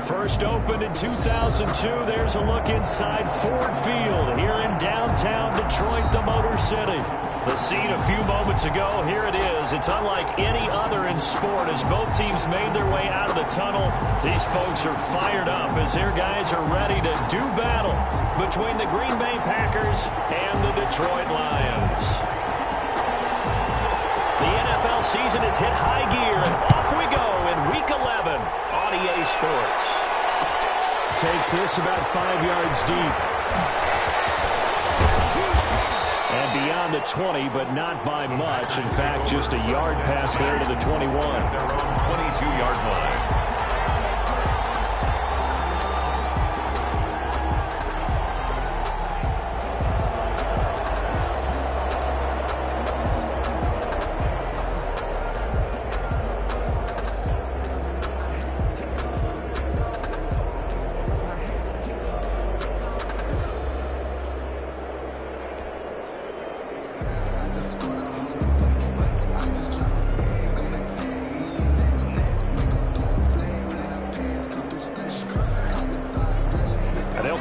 First opened in 2002. There's a look inside Ford Field here in downtown Detroit, the Motor City. The scene a few moments ago, here it is. It's unlike any other in sport as both teams made their way out of the tunnel. These folks are fired up as their guys are ready to do battle between the Green Bay Packers and the Detroit Lions. The NFL season has hit high gear, and off we go in Week 11 on EA Sports. Takes this about 5 yards deep. And beyond the 20, but not by much. In fact, just a yard pass there to the 21. They're on 22-yard line.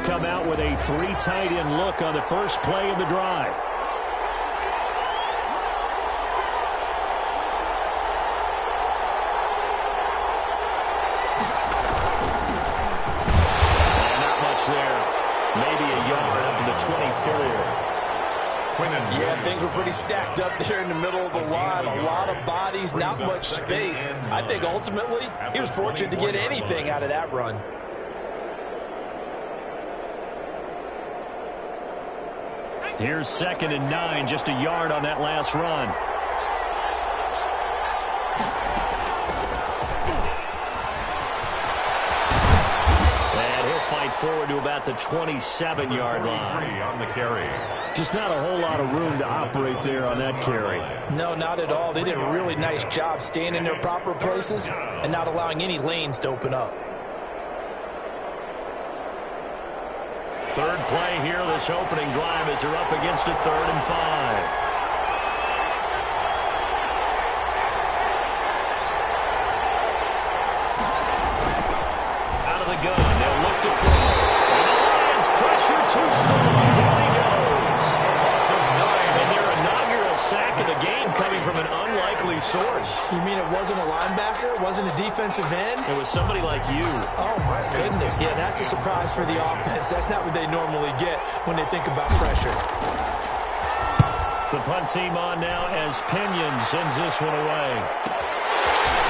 Come out with a three tight end look on the first play of the drive. And not much there. Maybe a yard up to the 24. Yeah, things were pretty stacked up there in the middle of the line. A lot of bodies, not much space. I think ultimately he was fortunate to get anything out of that run. Here's 2nd and 9, just a yard on that last run. And he'll fight forward to about the 27-yard line. On the carry. Just not a whole lot of room to operate there on that carry. No, not at all. They did a really nice job staying in their proper places and not allowing any lanes to open up. Third play here, this opening drive as they're up against a 3rd and 5. Out of the gun, they'll look to throw. And the Lions pressure too strong. Down he goes. And their inaugural sack of the game coming from an unlikely source. You mean it wasn't a linebacker? It wasn't a defensive end? It was somebody like you. Oh, my goodness. Yeah, that's a surprise for the offense. That's not what they normally get when they think about pressure. The punt team on now as Pinion sends this one away.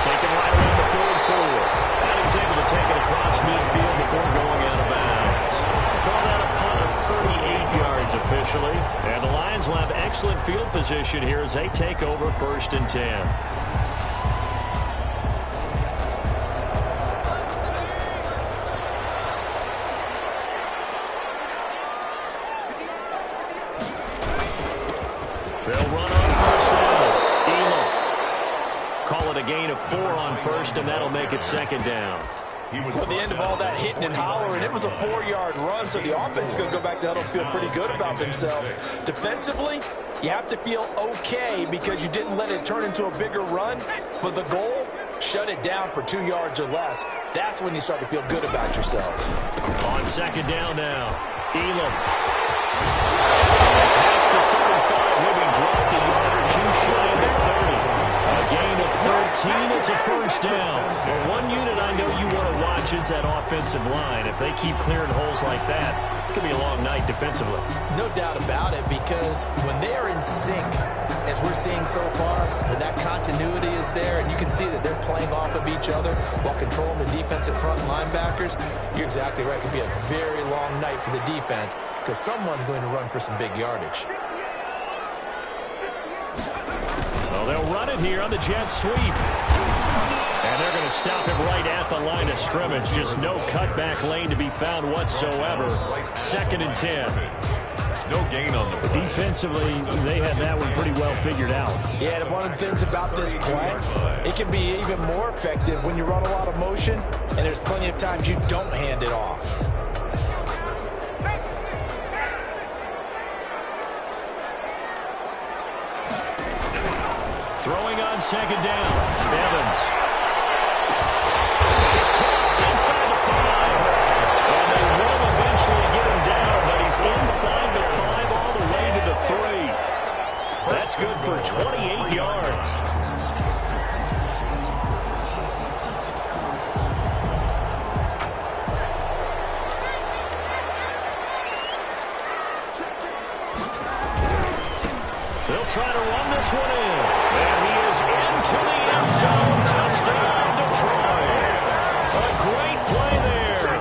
Taken right around the 4-4. And he's able to take it across midfield before going out of bounds. Call that a punt of 38 yards officially. And the Lions will have excellent field position here as they take over 1st and 10. They'll run on 1st down. Elam. Call it a gain of 4 on 1st, and that'll make it 2nd down. At the end of all that hitting and hollering, it was a 4-yard run, so the offense is going to go back to huddle and feel pretty good about themselves. Defensively, you have to feel okay because you didn't let it turn into a bigger run, but the goal, shut it down for 2 yards or less. That's when you start to feel good about yourselves. On 2nd down now, Elam. Past the 35, he'll be dropped a yard or 2 shy of the 30. A gain of 13, it's a 1st down. Well, one unit I know you want to watch is that offensive line. If they keep clearing holes like that, it could be a long night defensively. No doubt about it, because when they are in sync, as we're seeing so far, when that continuity is there, and you can see that they're playing off of each other while controlling the defensive front linebackers, you're exactly right. It could be a very long night for the defense because someone's going to run for some big yardage. Well, they'll run it here on the jet sweep. And they're going to stop him right at the line of scrimmage. Just no cutback lane to be found whatsoever. 2nd and 10. No gain on the play. Defensively, they had that one pretty well figured out. Yeah, and one of the things about this play, it can be even more effective when you run a lot of motion, and there's plenty of times you don't hand it off. Throwing on 2nd down, Evans. It's caught inside the 5. That's good for 28 yards. They'll try to run this one in. And he is into the end zone. Touchdown, Detroit. A great play there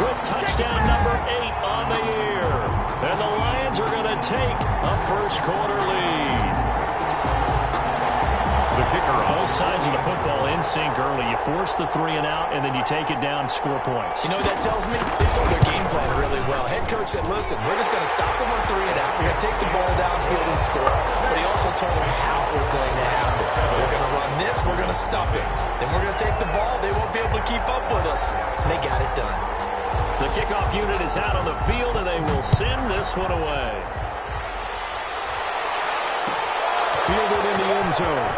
with touchdown number 8 on the year. And the Lions are going to take a first-quarter lead. The kicker on. Both sides of the football in sync early. You force the 3 and out, and then you take it down, score points. You know what that tells me? They saw their game plan really well. Head coach said, listen, we're just going to stop them on 3 and out. We're going to take the ball downfield and score. But he also told them how it was going to happen. They're going to run this. We're going to stop it. Then we're going to take the ball. They won't be able to keep up with us. And they got it done. The kickoff unit is out on the field, and they will send this one away. Fielded in the end zone.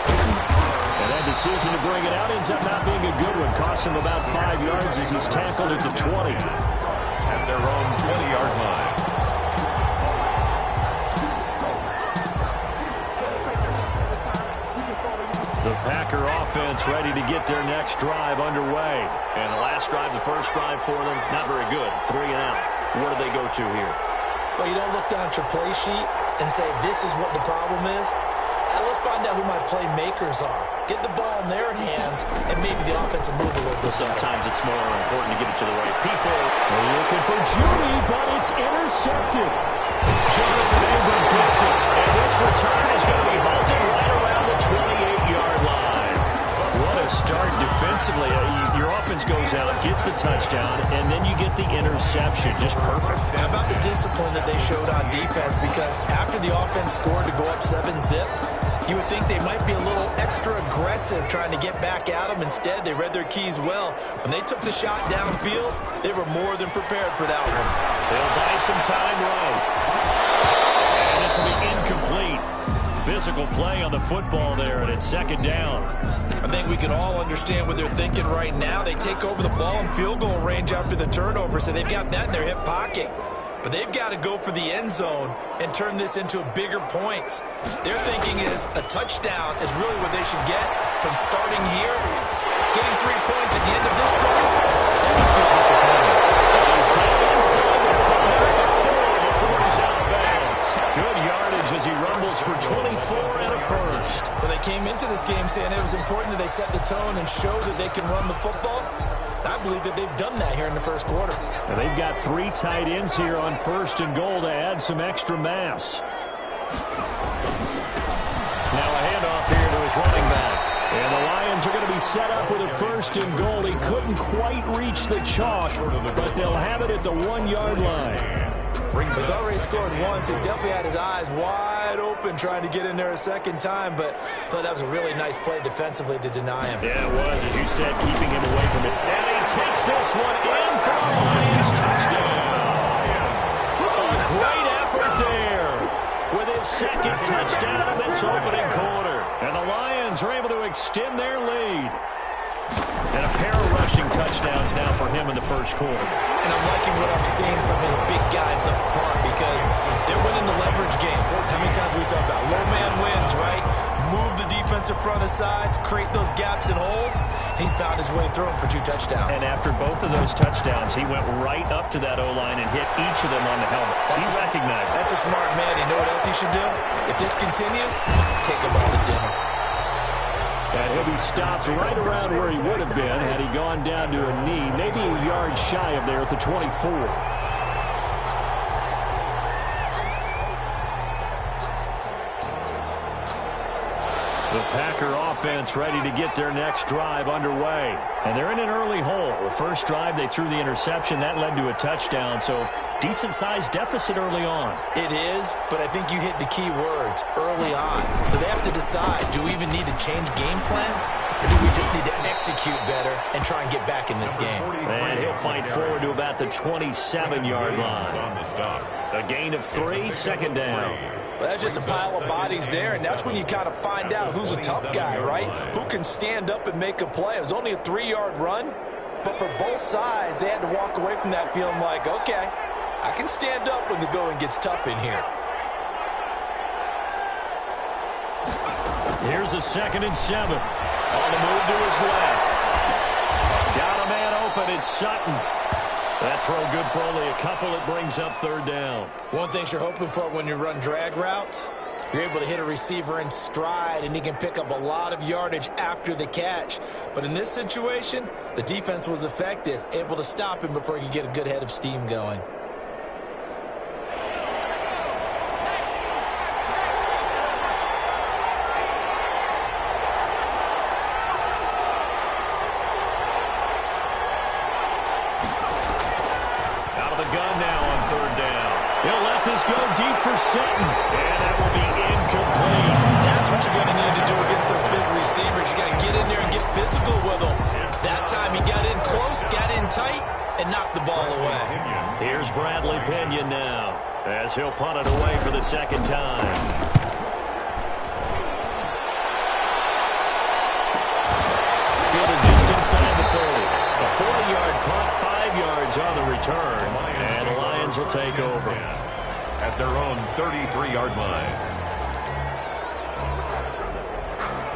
And that decision to bring it out ends up not being a good one. Cost him about 5 yards as he's tackled at the 20. At their own 20-yard line. The Packer offense ready to get their next drive underway. And the last drive, the first drive for them, not very good. 3 and out. What do they go to here? Well, you don't look down at your play sheet and say, this is what the problem is. Let's find out who my playmakers are. Get the ball in their hands, and maybe the offense will move a little bit. Sometimes it's more important to get it to the right people. They're looking for Judy, but it's intercepted. Jonathan Abram gets it, and this return is going to be halted right around the 28-yard line. What a start defensively. Your offense goes out, gets the touchdown, and then you get the interception. Just perfect. How about the discipline that they showed on defense? Because after the offense scored to go up 7-zip, you would think they might be a little extra aggressive trying to get back at them. Instead, they read their keys well. When they took the shot downfield, they were more than prepared for that one. They'll buy some time right. And this will be incomplete. Physical play on the football there, and it's second down. I think we can all understand what they're thinking right now. They take over the ball in field goal range after the turnover, so they've got that in their hip pocket. But they've got to go for the end zone and turn this into a bigger points. Their thinking is a touchdown is really what they should get from starting here. Getting 3 points at the end of this drive, that would feel disappointing. He's down inside the 4 before he's out of bounds. Good yardage as he rumbles for 24 and a first. Well, they came into this game saying it was important that they set the tone and show that they can run the football. I believe that they've done that here in the first quarter. And they've got 3 tight ends here on first and goal to add some extra mass. Now a handoff here to his running back. And the Lions are going to be set up with a first and goal. He couldn't quite reach the chalk, but they'll have it at the 1-yard line. He's already scored once. He definitely had his eyes wide open trying to get in there a second time, but I thought that was a really nice play defensively to deny him. Yeah, it was, as you said, keeping him away from it. And he takes this one in for a Lions touchdown. A great effort there with his second touchdown in this opening quarter. And the Lions are able to extend their lead. And a pair of rushing touchdowns now for him in the first quarter. And I'm liking what I'm seeing from his big guys up front because they're winning the leverage game. How many times we talk about low man wins, right? Move the defensive front aside, create those gaps and holes. He's found his way through them for 2 touchdowns. And after both of those touchdowns, he went right up to that O-line and hit each of them on the helmet. He recognized it. That's a smart man. You know what else he should do? If this continues, take him all to dinner. And he'll be stopped right around where he would have been had he gone down to a knee, maybe a yard shy of there at the 24. The Packer offense ready to get their next drive underway. And they're in an early hole. The first drive, they threw the interception. That led to a touchdown, so decent-sized deficit early on. It is, but I think you hit the key words, early on. So they have to decide, do we even need to change game plan? Or do we just need to execute better and try and get back in this game? And he'll fight forward to about the 27-yard line. A gain of 3, second down. Well, that's just a pile of bodies there, and that's when you kind of find out who's a tough guy, right? Who can stand up and make a play. It was only a 3-yard run, but for both sides, they had to walk away from that feeling like, okay, I can stand up when the going gets tough in here. Here's a 2nd and 7. On the move to his left. Got a man open. It's Sutton. That throw good for only a couple. It brings up 3rd down. One thing you're hoping for when you run drag routes, you're able to hit a receiver in stride, and he can pick up a lot of yardage after the catch. But in this situation, the defense was effective, able to stop him before he could get a good head of steam going. Out of the gun now on 3rd down. He'll let this go deep for Sutton. And that will be incomplete. That's what you're going to need to do against those big receivers. You got to get in there and get physical with them. That time he got in close, got in tight, and knocked the ball away. Here's Bradley Pinion now, as he'll punt it away for the 2nd time. Fielded just inside the 30. A 40-yard punt, 5 yards on the return, and the Lions will take over. At their own 33-yard line.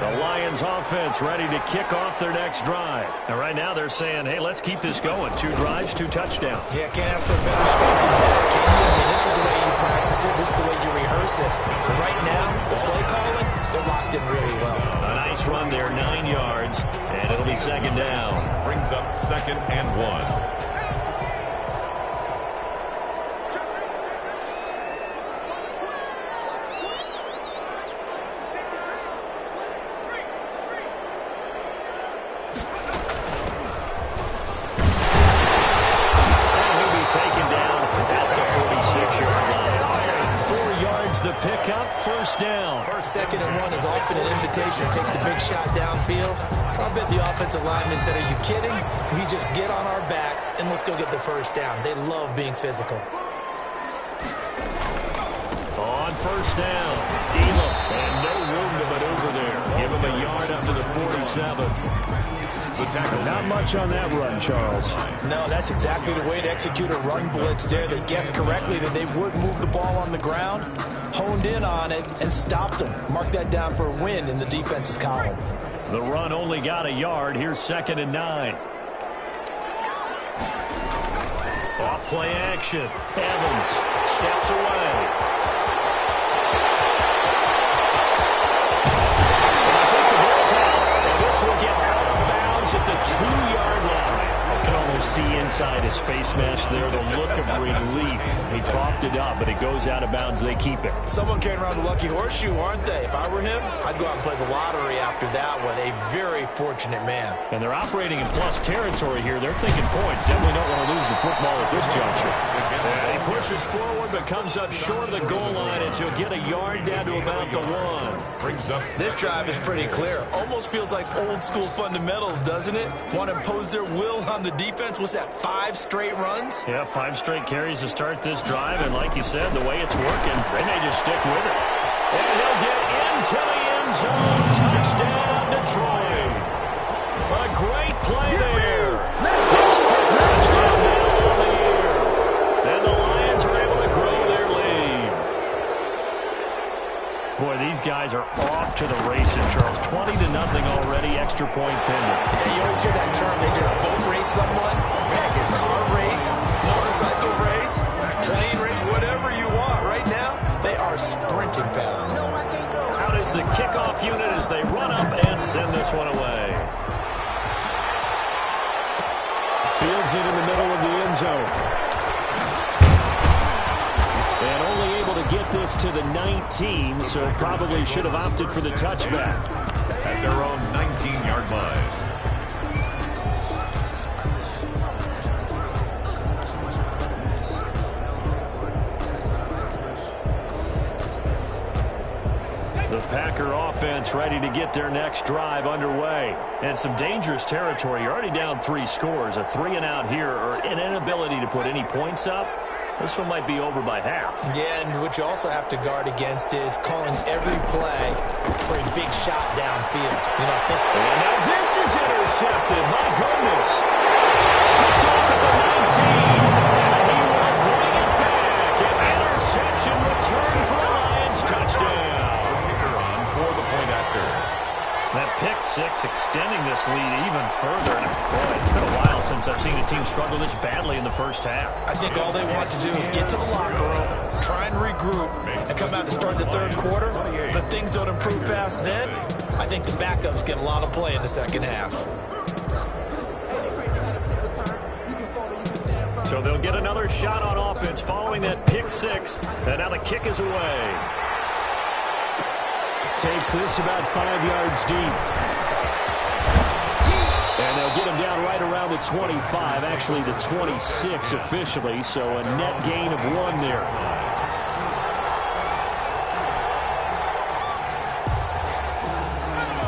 The Lions offense ready to kick off their next drive. And right now they're saying, hey, let's keep this going. 2 drives, 2 touchdowns. Yeah, can't ask for a better script than that, can you? I mean, this is the way you practice it. This is the way you rehearse it. But right now, the play calling, they're locked in really well. A nice run there, 9 yards, and it'll be 2nd down. Brings up 2nd and 1. Pickup, 1st down. 2nd and 1 is often an invitation to take the big shot downfield. I bet the offensive lineman said, are you kidding? We just get on our backs and let's go get the 1st down. They love being physical. On 1st down, Elam, and no room to maneuver there. Give him a yard up to the 47. Not much on that run, Charles. No, that's exactly the way to execute a run blitz there. They guessed correctly that they would move the ball on the ground, honed in on it, and stopped them. Mark that down for a win in the defense's column. The run only got a yard. Here's 2nd and 9. Off play action. Evans steps away. This will get out of bounds at the 2-yard line. I can almost see inside his face mask there the look of relief. He coughed it up, but it goes out of bounds. They keep it. Someone carrying around the lucky horseshoe, aren't they? If I were him, I'd go out and play the lottery after that one. A very fortunate man. And they're operating in plus territory here. They're thinking points. Definitely don't want to lose the football at this juncture. And he pushes forward, but comes up short of the goal line as he'll get a yard down to about the 1. This drive is pretty clear. Almost feels like old school fundamentals, doesn't it? Want to impose their will on the defense. What's that, 5 straight runs? Yeah, 5 straight carries to start this drive. And like you said, the way it's working, they may just stick with it. And he'll get into the end zone. Touchdown, Detroit. A great play there. His 5th touchdown now on the year. And the Lions are able to grow their lead. Boy, these guys are off to the races, Charles. 20-0 already, extra point pending. Yeah, you always hear that term. They just boat race someone. Heck, it's car race, motorcycle race, plane race, whatever you want. Right now, they are sprinting past them. Out is the kickoff unit as they run up and send this one away. Fields it in the middle of the end zone. And only able to get this to the 19, so probably should have opted for the touchback. At their own 19-yard line. The Packer offense ready to get their next drive underway. And some dangerous territory. You're already down 3 scores. A 3-and-out here or an inability to put any points up. This one might be over by half. Yeah, and what you also have to guard against is calling every play for a big shot downfield. You know, and now this is intercepted. My goodness. Picked off at the 19. And he will bring it back. An interception return for the Lions. Touchdown. For the 6, extending this lead even further. And boy, it's been a while since I've seen a team struggle this badly in the first half. I think all they want to do is get to the locker room, try and regroup, and come out to start the third quarter. But if things don't improve fast then, I think the backups get a lot of play in the second half. So they'll get another shot on offense following that pick 6. And now the kick is away. Takes this about 5 yards deep. And they'll get him down right around the 25, actually the 26 officially, so a net gain of 1 there.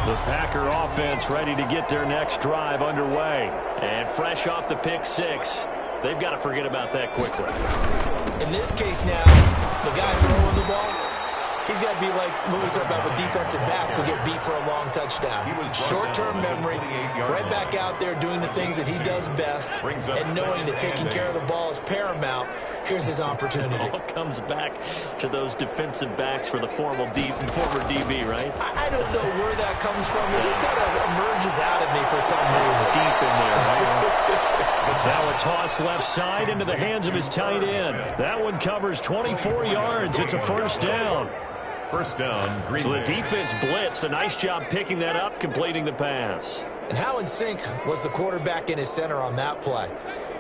The Packer offense ready to get their next drive underway. And fresh off the pick 6, they've got to forget about that quickly. In this case now, the guy throwing the ball, he's got to be like what we talk about with defensive backs who get beat for a long touchdown. Short-term memory, right back out there doing the things that he does best, and knowing that taking care of the ball is paramount. Here's his opportunity. It all comes back to those defensive backs for the former DB, right? I don't know where that comes from. It just kind of emerges out of me for some reason. Deep in there, right? Now a toss left side into the hands of his tight end. That one covers 24 yards. It's a first down. First down, Green So the Bay. defense blitzed. A nice job picking that up, completing the pass. And how in sync was the quarterback in his center on that play?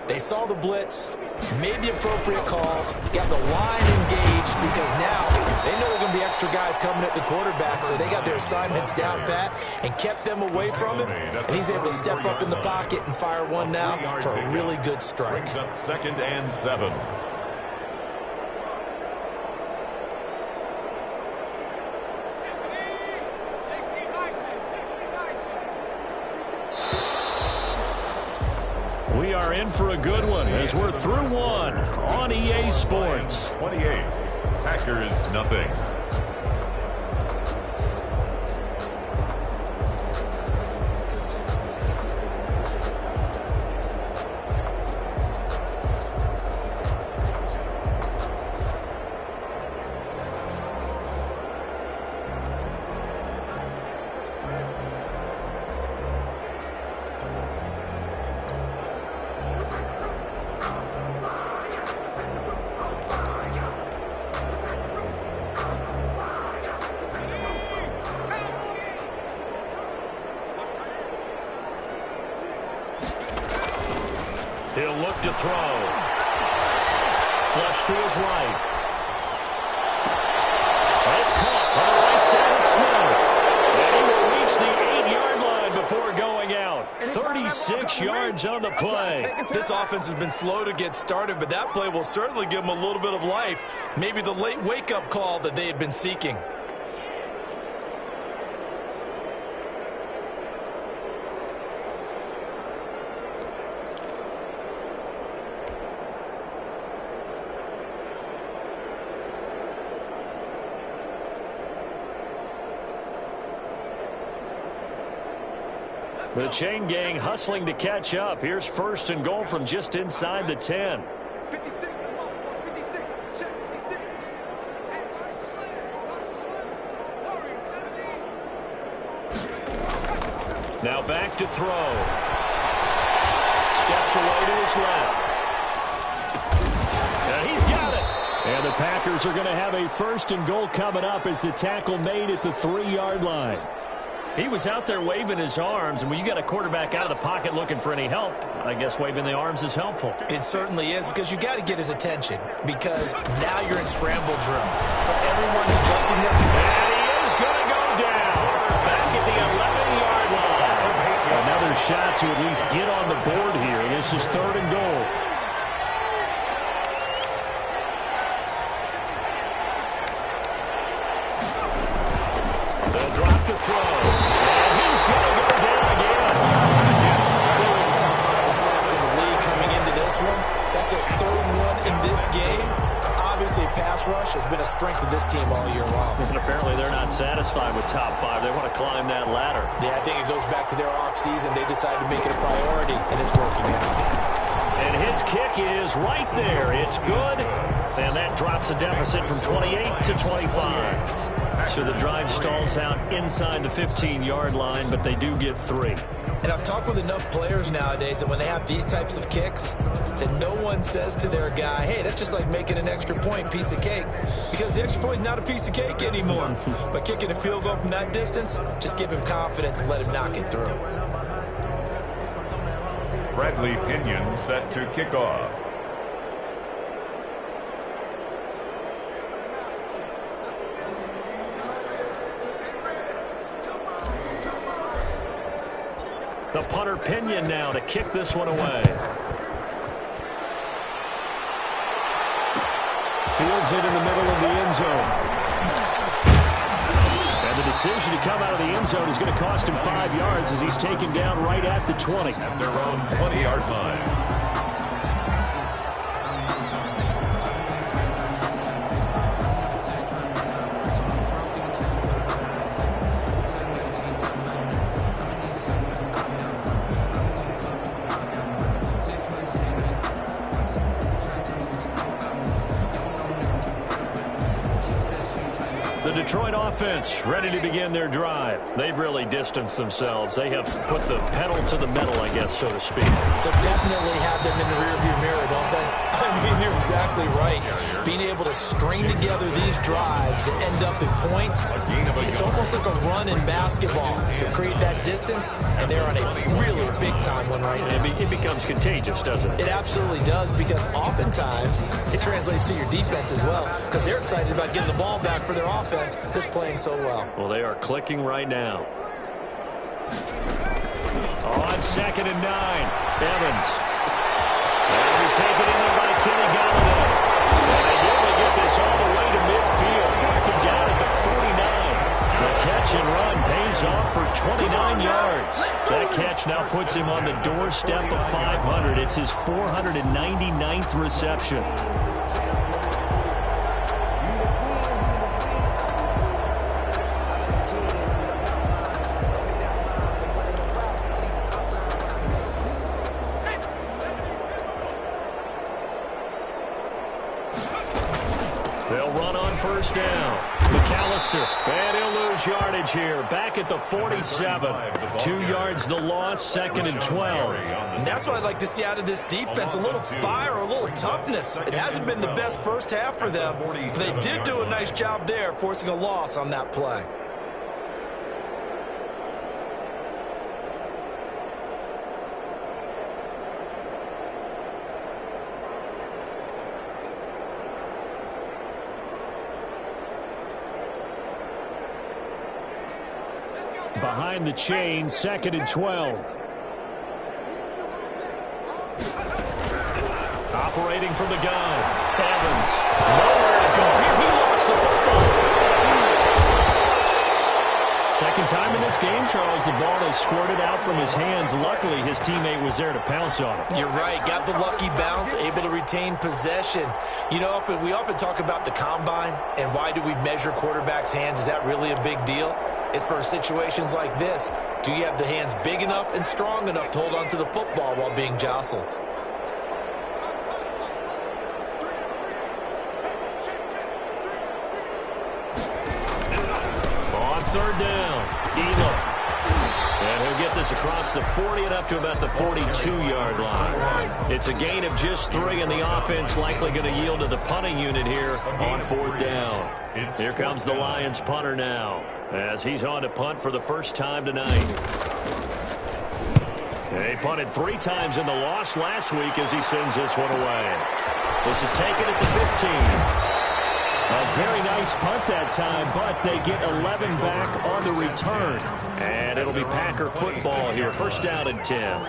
They saw the blitz, made the appropriate calls, got the line engaged, because now they know there are going to be extra guys coming at the quarterback, so they got their assignments down pat and kept them away from him, and he's able to step up in the pocket and fire one now for a really good strike. Brings up 2nd and 7. We are in for a good one as we're through one on EA Sports. 28. Packers, nothing. He'll look to throw. Flush to his right. It's caught on the right side of Smith. And he will reach the 8-yard line before going out. 36 yards on the play. This offense has been slow to get started, but that play will certainly give them a little bit of life. Maybe the late wake-up call that they had been seeking. The chain gang hustling to catch up. Here's 1st and goal from just inside the 10. Now back to throw. Steps away to his left. And he's got it. And the Packers are going to have a 1st and goal coming up as the tackle made at the 3-yard line. He was out there waving his arms, and when you got a quarterback out of the pocket looking for any help, I guess waving the arms is helpful. It certainly is, because you got to get his attention, because now you're in scramble drill. So everyone's adjusting their... And he is going to go down back at the 11-yard line. Another shot to at least get on the board here. This is 3rd and goal. They'll drop to throw. And he's going to go down again. They were in the top 5 in sacks in the league coming into this one. That's their 3rd one in this game. Obviously, pass rush has been a strength of this team all year long. And apparently they're not satisfied with top 5. They want to climb that ladder. Yeah, I think it goes back to their offseason. They decided to make it a priority, and it's working out. And his kick is right there. It's good. And that drops a deficit from 28 to 25. So the drive stalls out inside the 15-yard line, but they do get 3. And I've talked with enough players nowadays that when they have these types of kicks, that no one says to their guy, hey, that's just like making an extra point, piece of cake. Because the extra point is not a piece of cake anymore. But kicking a field goal from that distance, just give him confidence and let him knock it through. Bradley Pinion set to kick off. The punter Pinion now to kick this one away. Fields it in the middle of the end zone. And the decision to come out of the end zone is going to cost him 5 yards as he's taken down right at the 20. At their own 20-yard line. The Detroit offense ready to begin their drive. They've really distanced themselves. They have put the pedal to the metal, I guess, so to speak. So definitely have them in the rearview mirror, don't they? I mean, you're exactly right. Being able to string together these drives that end up in points, it's almost like a run in basketball to create that distance, and they're on a really big-time one right now. It becomes contagious, doesn't it? It absolutely does, because oftentimes it translates to your defense as well, because they're excited about getting the ball back for their offense that's playing so well. Well, they are clicking right now. On 2nd and 9, Evans. And we take it in there by Kenny Galladay. And they nearly get this all the way to midfield. Marking down at the 49. The catch and run pays off for 29 yards. That catch now puts him on the doorstep of 500. It's his 499th reception. They'll run on first down. McAllister, and he'll lose yardage here. Back at the 47. 2 yards the loss, 2nd and 12. And that's what I'd like to see out of this defense, a little fire, a little toughness. It hasn't been the best first half for them, but they did do a nice job there, forcing a loss on that play. Behind the chain, 2nd and 12. Operating from the gun. Evans. Nowhere to go. He lost the football. Second time in this game, Charles, the ball has squirted out from his hands. Luckily, his teammate was there to pounce on it. You're right. Got the lucky bounce, able to retain possession. You know, we often talk about the combine and why do we measure quarterbacks' hands. Is that really a big deal? It's for situations like this. Do you have the hands big enough and strong enough to hold on to the football while being jostled? On 3rd down, Elam. And he'll get this across the 40 and up to about the 42-yard line. It's a gain of just 3, and the offense likely going to yield to the punting unit here on 4th down. Here comes the Lions punter now, as he's on to punt for the first time tonight. He punted 3 times in the loss last week as he sends this one away. This is taken at the 15. A very nice punt that time, but they get 11 back on the return. And it'll be Packer football here. First down and 10.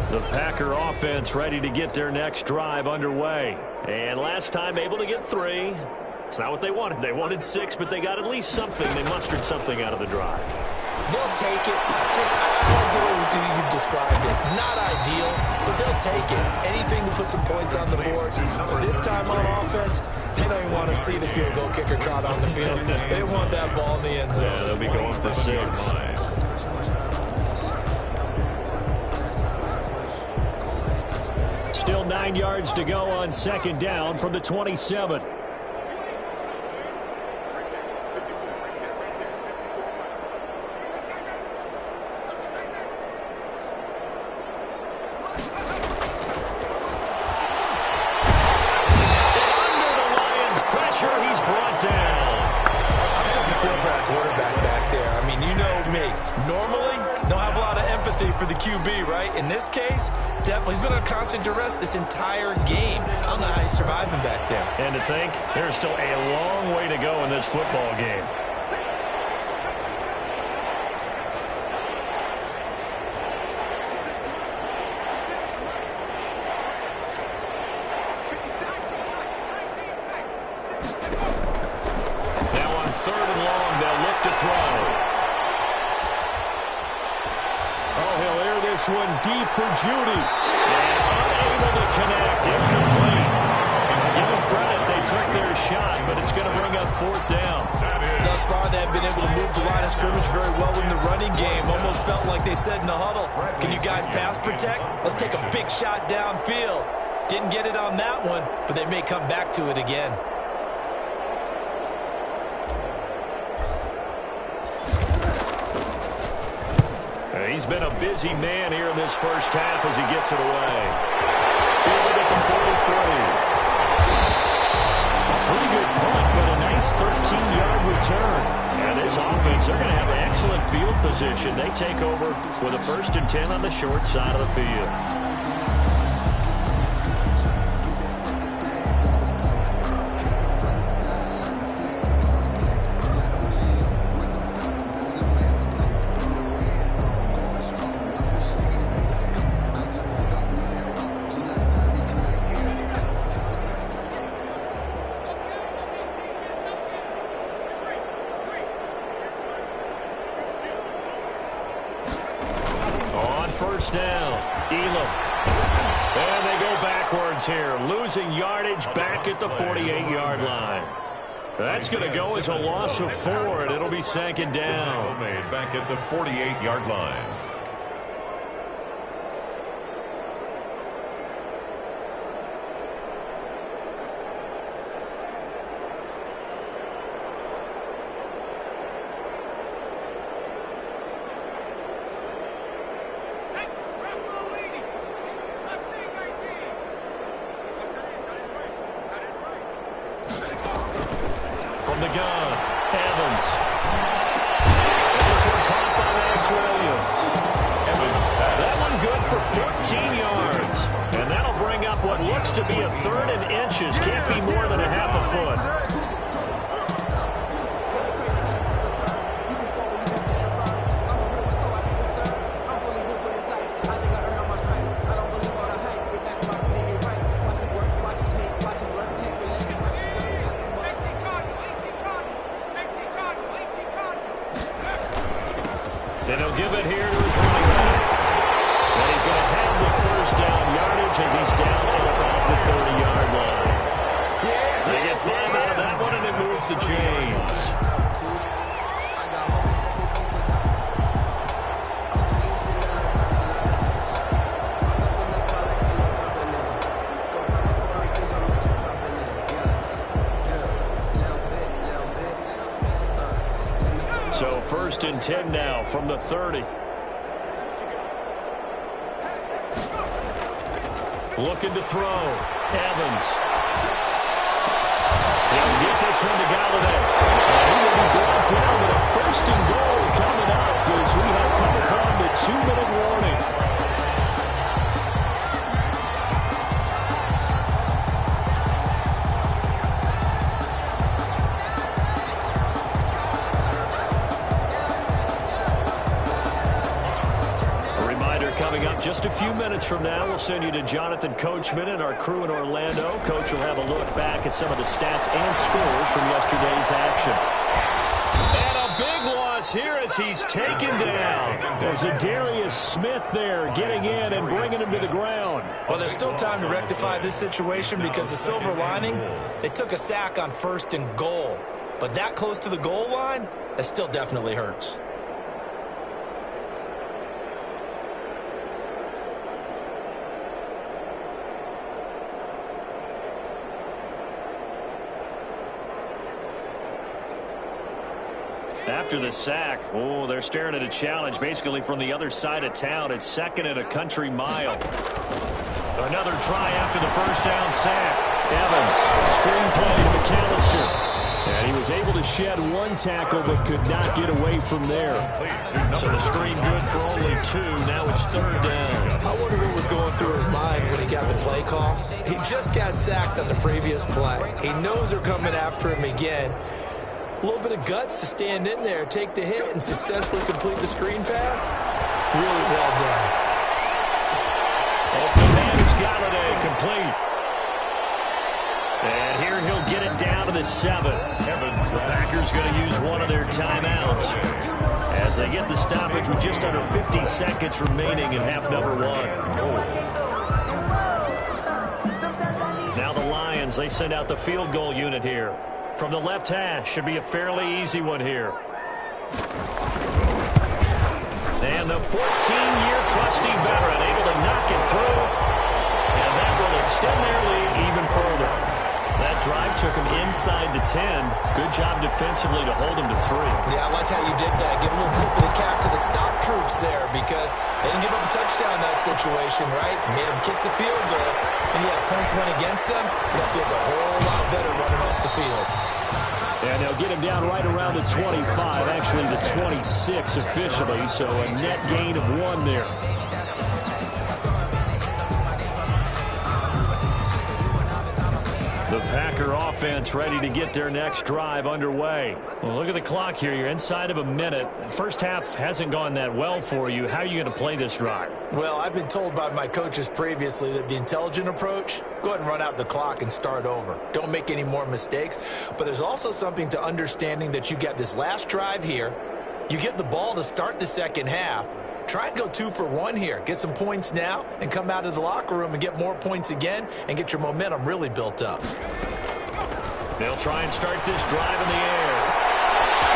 The Packer offense ready to get their next drive underway. And last time able to get 3. It's not what they wanted. They wanted 6, but they got at least something. They mustered something out of the drive. They'll take it. Just, I like the way you've described it. Not ideal, but they'll take it. Anything to put some points on the board. But this time on offense, they don't even want to see the field goal kicker trot on the field. They want that ball in the end zone. Yeah, they'll be going for 6. Still 9 yards to go on second down from the 27. For the QB, right? In this case, definitely he's been under constant duress this entire game. I don't know how he's surviving back there. And to think, there's still a long way to go in this football game. Now on 3rd and long, they'll look to throw. This one deep for Judy. And unable to connect. Incomplete. Give them credit. They took their shot, but it's going to bring up 4th down. Thus far, they have been able to move the line of scrimmage very well in the running game. Almost felt like they said in the huddle, can you guys pass protect? Let's take a big shot downfield. Didn't get it on that one, but they may come back to it again. He's been a busy man here in this first half as he gets it away. Fielded at the 43. A pretty good punt, but a nice 13-yard return. And this offense, they're going to have an excellent field position. They take over with a 1st and 10 on the short side of the field. First down, Elam. And they go backwards here, losing yardage back at the 48-yard line. That's going to go as a loss of 4, and it'll be 2nd down. Made back at the 48-yard line. From the gun, Evans. And this one caught by Max Williams. That one good for 14 yards. And that'll bring up what looks to be a 3rd and inches. Can't be more than a half a foot. And he'll give it here to his running back. And he's going to have the 1st down yardage as he's down at about the 30-yard line. They get 5 out of that one, and it moves the chains. So 1st and 10 now from the 30. Looking to throw. Evans. He'll get this one to Galladay. He will be brought down with a 1st and goal coming up as we have come upon the 2-minute warning. Coming up just a few minutes from now, we'll send you to Jonathan Coachman and our crew in Orlando. Coach will have a look back at some of the stats and scores from yesterday's action. And a big loss here as he's taken down. There's a Darius Smith there getting in and bringing him to the ground. Well, there's still time to rectify this situation because the silver lining, they took a sack on 1st and goal. But that close to the goal line, that still definitely hurts. After the sack, oh, they're staring at a challenge basically from the other side of town. It's 2nd and a country mile. Another try after the first down sack. Evans, screen play to McAllister. And he was able to shed one tackle but could not get away from there. So the screen good for only 2. Now it's 3rd down. I wonder what was going through his mind when he got the play call. He just got sacked on the previous play. He knows they're coming after him again. A little bit of guts to stand in there, take the hit, and successfully complete the screen pass. Really well done. Open man is Galladay, complete. And here he'll get it down to the 7. The Packers going to use one of their timeouts as they get the stoppage with just under 50 seconds remaining in half number 1. Now the Lions, they send out the field goal unit here. From the left hash, should be a fairly easy one here. And the 14-year trusty veteran able to knock it through. And that will extend their lead even further. That drive took him inside the 10. Good job defensively to hold him to 3. Yeah, I like how you did that. Give a little tip of the cap to the stop troops there because they didn't give up a touchdown in that situation, right? Made them kick the field goal. And yeah, points went against them. That feels a whole lot better running off the field. And they'll get him down right around the 25, actually the 26 officially, so a net gain of 1 there. The Packer offense ready to get their next drive underway. Well, look at the clock here. You're inside of a minute. First half hasn't gone that well for you. How are you going to play this drive? Well, I've been told by my coaches previously that the intelligent approach, go ahead and run out the clock and start over. Don't make any more mistakes. But there's also something to understanding that you get this last drive here. You get the ball to start the second half. Try and go 2 for 1 here. Get some points now and come out of the locker room and get more points again and get your momentum really built up. They'll try and start this drive in the air.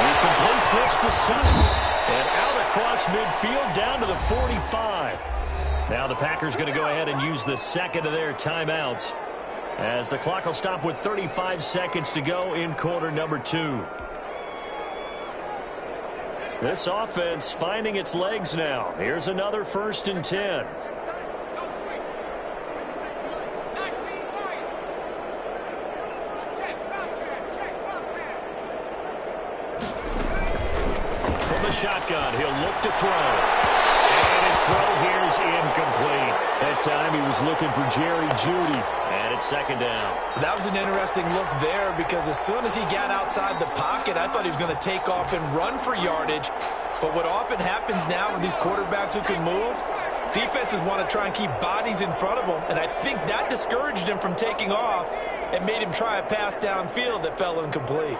He completes this to Sutton. And out across midfield down to the 45. Now the Packers going to go ahead and use the second of their timeouts as the clock will stop with 35 seconds to go in quarter number 2. This offense finding its legs now. Here's another 1st and 10. From the shotgun, he'll look to throw. And his throw here is incomplete. That time he was looking for Jerry Jeudy. And it's 2nd down. That was an interesting look there because as soon as he got outside the pocket, I thought he was going to take off and run for yardage. But what often happens now with these quarterbacks who can move, defenses want to try and keep bodies in front of them. And I think that discouraged him from taking off and made him try a pass downfield that fell incomplete.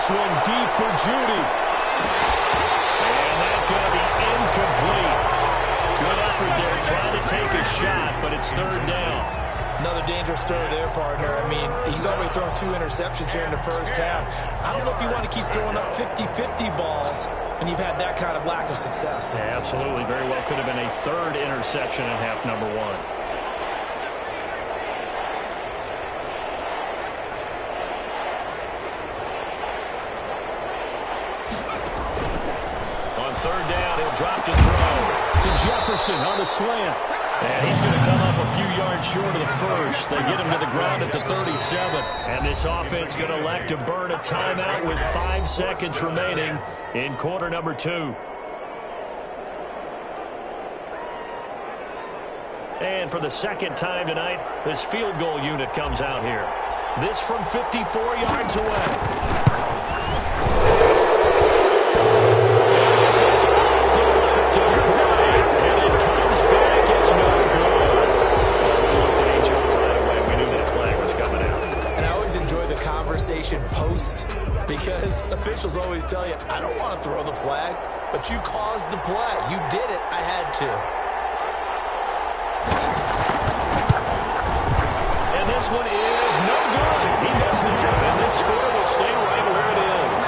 One deep for Jeudy. And that's going to be incomplete. Good effort there trying to take a shot, but it's 3rd down. Another dangerous throw there, partner. I mean, he's already thrown 2 interceptions here in the first half. I don't know if you want to keep throwing up 50-50 balls when you've had that kind of lack of success. Yeah, absolutely. Very well could have been a 3rd interception in half number 1. Drop to throw to Jefferson on the slant. And he's going to come up a few yards short of the first. They get him to the ground at the 37. And this offense going to elect to burn a timeout with 5 seconds remaining in quarter number 2. And for the second time tonight, this field goal unit comes out here. This from 54 yards away. This is off the left of play. And it comes back. It's no good. We looked at each other right away. We knew that flag was coming out. And I always enjoy the conversation post because officials always tell you, I don't want to throw the flag, but you caused the play. You did it. I had to. This one is no good. He missed it. And this score will stay right where it is.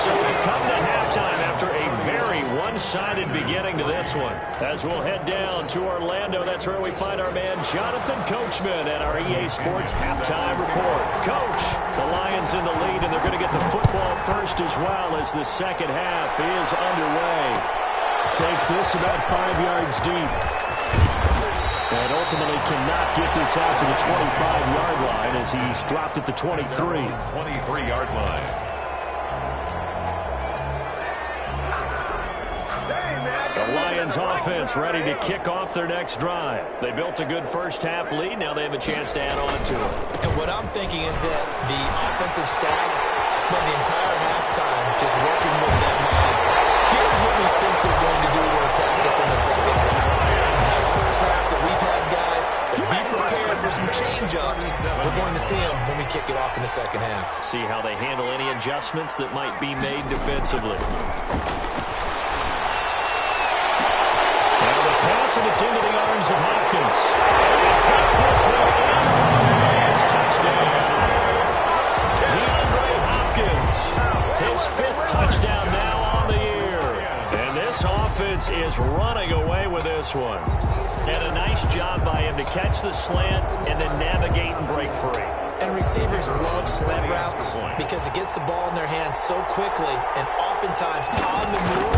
So we've come to halftime after a very one-sided beginning to this one. As we'll head down to Orlando, that's where we find our man Jonathan Coachman at our EA Sports Halftime Report. Coach, the Lions in the lead, and they're going to get the football first as well as the second half is underway. Takes this about 5 yards deep. And ultimately cannot get this out to the 25-yard line as he's dropped at the 23. 23-yard line. The Lions offense ready to kick off their next drive. They built a good first half lead. Now they have a chance to add on to it. And what I'm thinking is that the offensive staff spent the entire halftime just working with them on, here's what we think they're going to do to attack us in the second half. Nice first half that we've had, guys, but be prepared for some change-ups. We're going to see them when we kick it off in the second half. See how they handle any adjustments that might be made defensively. Now the pass, and it's into the arms of Hopkins. And he takes this one in for a man's touchdown. DeAndre Hopkins, his 5th touchdown now on the year. And this offense is running away with this one. And a nice job by him to catch the slant and then navigate and break free. And receivers love slant routes because it gets the ball in their hands so quickly and oftentimes on the move.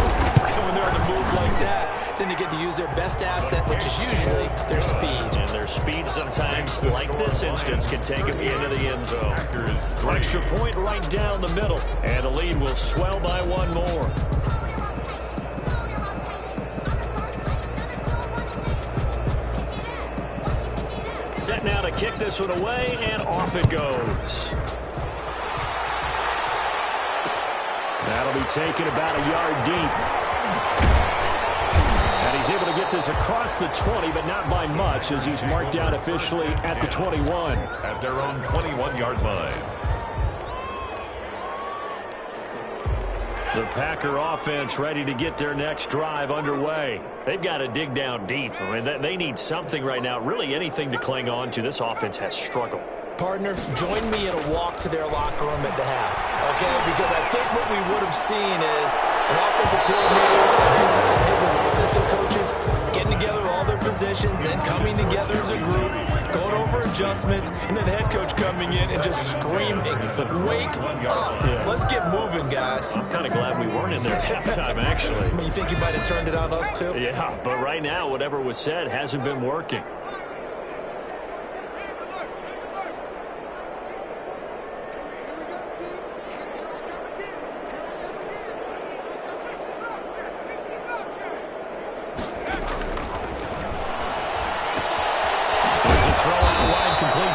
When they're on the move like that, then they get to use their best asset, which is usually their speed. And their speed sometimes, like this instance, can take them into the end zone. Extra point right down the middle. And the lead will swell by one more. Set now to kick this one away, and off it goes. That'll be taken about a yard deep. And he's able to get this across the 20, but not by much, as he's marked down officially at the 21. At their own 21-yard line. The Packer offense ready to get their next drive underway. They've got to dig down deep. I mean, they need something right now, really anything to cling on to. This offense has struggled. Partner, join me in a walk to their locker room at the half, okay? Because I think what we would have seen is an offensive coordinator and his assistant coaches getting together all their positions, then coming together as a group, going over adjustments, and then the head coach coming in and just screaming, wake up. Let's get moving, guys. I'm kind of glad we weren't in there at halftime, actually. I mean, you think you might have turned it on us, too? Yeah, but right now, whatever was said hasn't been working.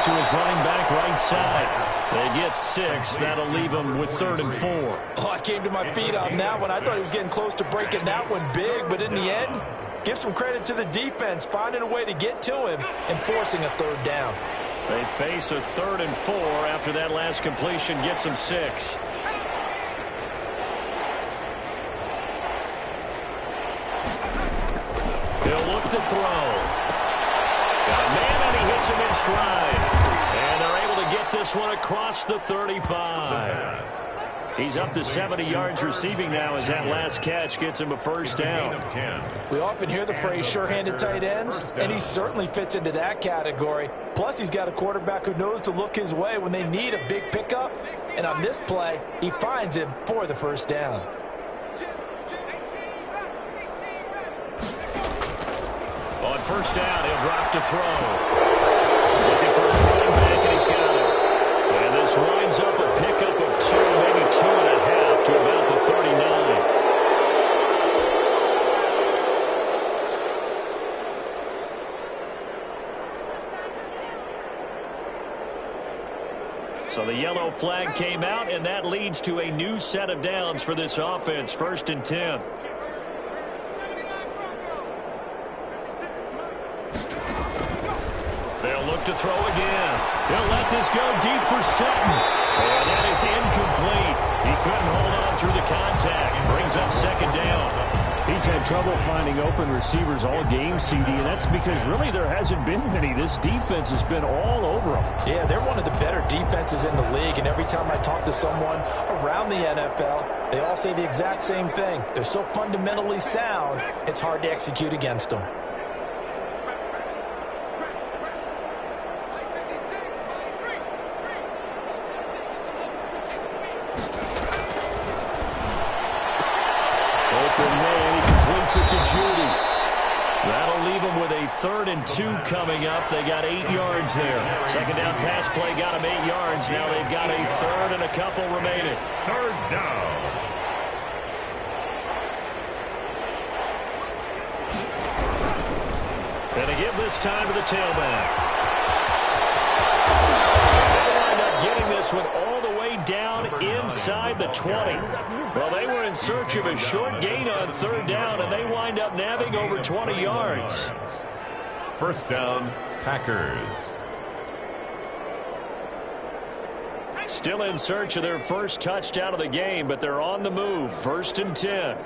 To his running back right side. They get 6. That'll leave him with 3rd and 4. Oh, I came to my feet on that one. I thought he was getting close to breaking that one big, but in the end, give some credit to the defense, finding a way to get to him and forcing a 3rd down. They face a 3rd and 4 after that last completion gets them 6. He'll look to throw. Got a man, and he hits him in stride. And they're able to get this one across the 35. He's up to 70 yards receiving now as that last catch gets him a 1st down. We often hear the phrase sure-handed tight ends, and he certainly fits into that category. Plus, he's got a quarterback who knows to look his way when they need a big pickup. And on this play, he finds him for the 1st down. On 1st down, he'll drop to throw. Looking for his running back, and he's got it. And this winds up a pickup of 2, maybe 2.5 to about the 39. So the yellow flag came out, and that leads to a new set of downs for this offense. 1st and 10. They'll look to throw again. He'll let this go deep for Sutton. And that is incomplete. He couldn't hold on through the contact. Brings up 2nd down. He's had trouble finding open receivers all game, CD, and that's because really there hasn't been many. This defense has been all over them. Yeah, they're one of the better defenses in the league, and every time I talk to someone around the NFL, they all say the exact same thing. They're so fundamentally sound, it's hard to execute against them. It to Judy. That'll leave them with a 3rd and 2 coming up. They got 8 yards there. 2nd down pass play got them 8 yards. Now they've got a 3rd and a couple remaining. 3rd down. And to give this time to the tailback. They wind up getting this one all the way down inside the 20. Well, they were in search of a short gain on 3rd down, and they wind up nabbing over 20 yards. 1st down, Packers. Still in search of their first touchdown of the game, but they're on the move. 1st and 10.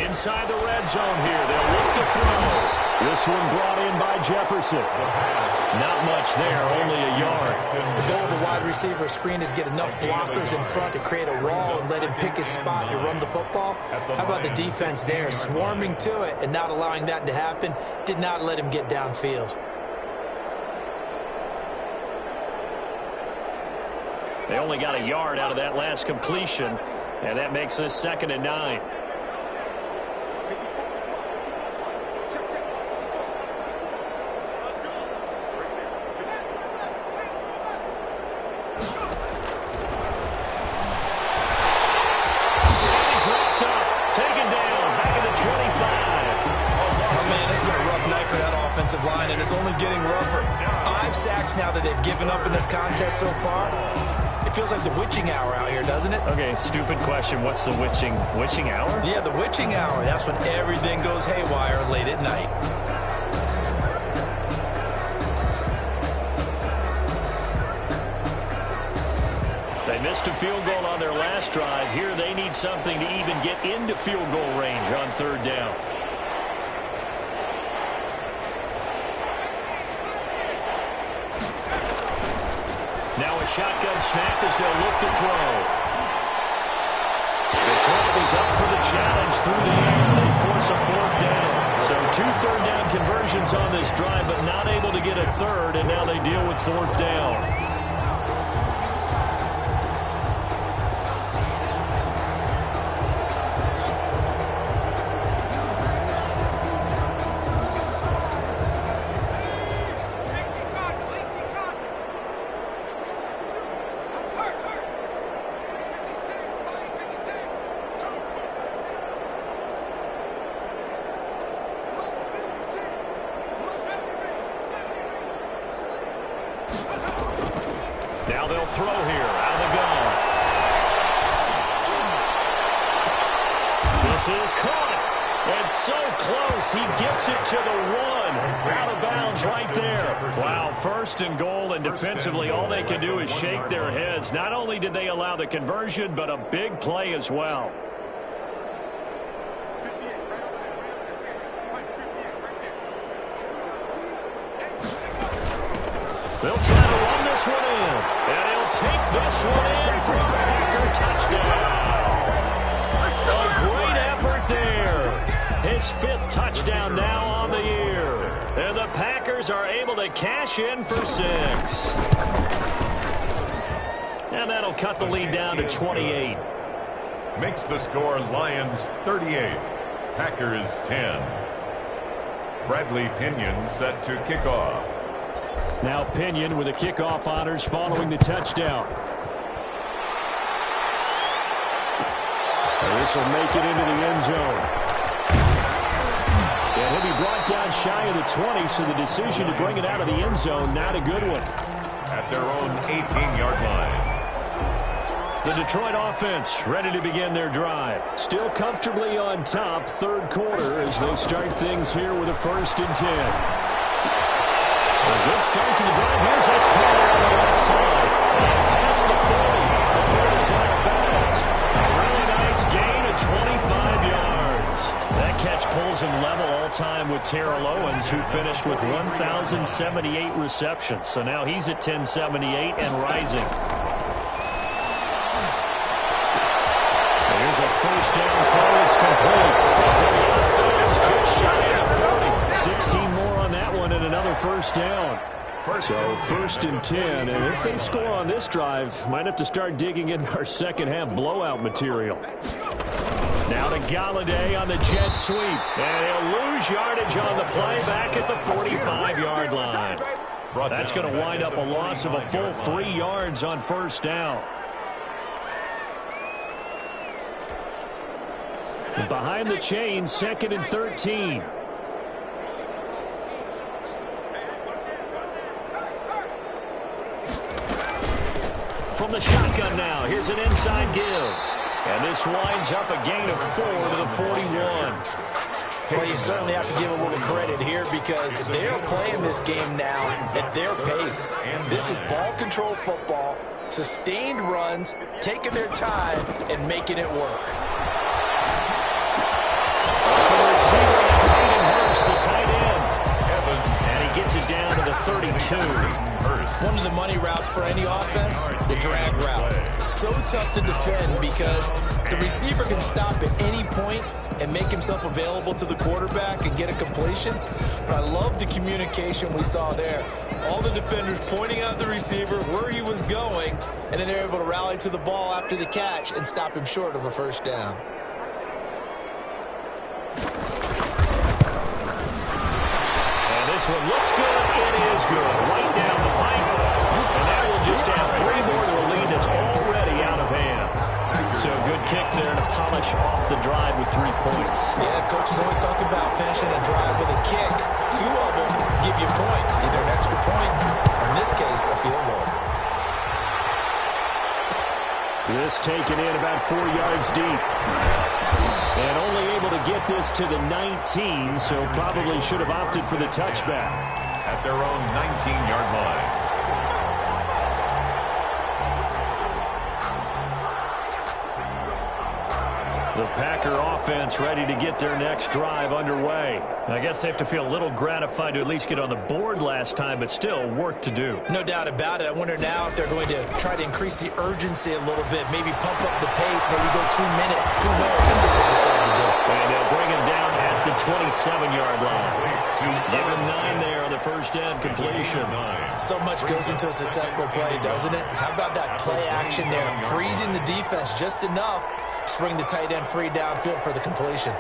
Inside the red zone here. They'll look to throw. This one brought in by Jefferson. Not much there, only a yard. The goal of a wide receiver screen is get enough blockers in front to create a wall and let him pick his spot to run the football. How about the defense there, swarming to it and not allowing that to happen? Did not let him get downfield. They only got a yard out of that last completion, and that makes this 2nd and 9. Line, and it's only getting rougher. 5 sacks now that they've given up in this contest so far. It feels like the witching hour out here, doesn't it? Okay, stupid question. What's the witching hour? Yeah, the witching hour. That's when everything goes haywire late at night. They missed a field goal on their last drive. Here they need something to even get into field goal range on 3rd down. Now a shotgun snap as they'll look to throw. Detroit was up for the challenge through the air. They force a 4th down. So 2 third down conversions on this drive, but not able to get a 3rd, and now they deal with 4th down. Now they'll throw here out of the gun. This is caught. And so close. He gets it to the 1. Out of bounds right there. Wow, 1st and goal, and defensively all they can do is shake their heads. Not only did they allow the conversion, but a big play as well. They'll try to run this one in. And he'll take this one in for a Packer touchdown. A great effort there. His 5th touchdown now on the year. And the Packers are able to cash in for 6. And that'll cut the lead down to 28. Makes the score Lions 38, Packers 10. Bradley Pinion set to kick off. Now Pinion with the kickoff honors following the touchdown. And this will make it into the end zone. And he'll be brought down shy of the 20, so the decision to bring it out of the end zone, not a good one. At their own 18-yard line. The Detroit offense ready to begin their drive. Still comfortably on top, third quarter, as they start things here with a 1st and 10. A good start to the drive. Here's that's caught on the left side. And past the 40. The 40's out of bounds. A really nice gain of 25 yards. That catch pulls him level all-time with Terrell Owens, who finished with 1,078 receptions. So now he's at 1,078 and rising. Here's a 1st down throw. It's complete. Just shy of 40. 16 more on that one and another 1st down. So 1st and 10. And if they score on this drive, might have to start digging into our second half blowout material. Now to Galladay on the jet sweep. And he'll lose yardage on the play back at the 45-yard line. That's going to wind up a loss of a full 3 yards on 1st down. Behind the chains, 2nd and 13. From the shotgun now, here's an inside give. And this winds up a gain of 4 to the 41. Well, you certainly have to give a little credit here because they're playing this game now at their pace. This is ball control football, sustained runs, taking their time, and making it work. The tight end. And he gets it down to the 32. One of the money routes for any offense, the drag route. So tough to defend because the receiver can stop at any point and make himself available to the quarterback and get a completion. But I love the communication we saw there. All the defenders pointing out the receiver where he was going, and then they're able to rally to the ball after the catch and stop him short of a 1st down. This one looks good. It is good. Right down the pipe. And that will just add 3 more to a lead that's already out of hand. So good kick there to polish off the drive with 3 points. Yeah, coaches always talk about finishing a drive with a kick. 2 of them give you points, either an extra point or, in this case, a field goal. This taken in about 4 yards deep. And only able to get this to the 19, so probably should have opted for the touchback. At their own 19-yard line. The Packer offense ready to get their next drive underway. I guess they have to feel a little gratified to at least get on the board last time, but still work to do. No doubt about it. I wonder now if they're going to try to increase the urgency a little bit, maybe pump up the pace, maybe go 2 minutes. Who knows? This is what they decide to do. And they'll bring him down at the 27-yard line. Give him 9 there on the 1st down completion. So much goes into a successful play, doesn't it? How about that play action there, freezing the defense just enough to bring the tight end free downfield for the completion.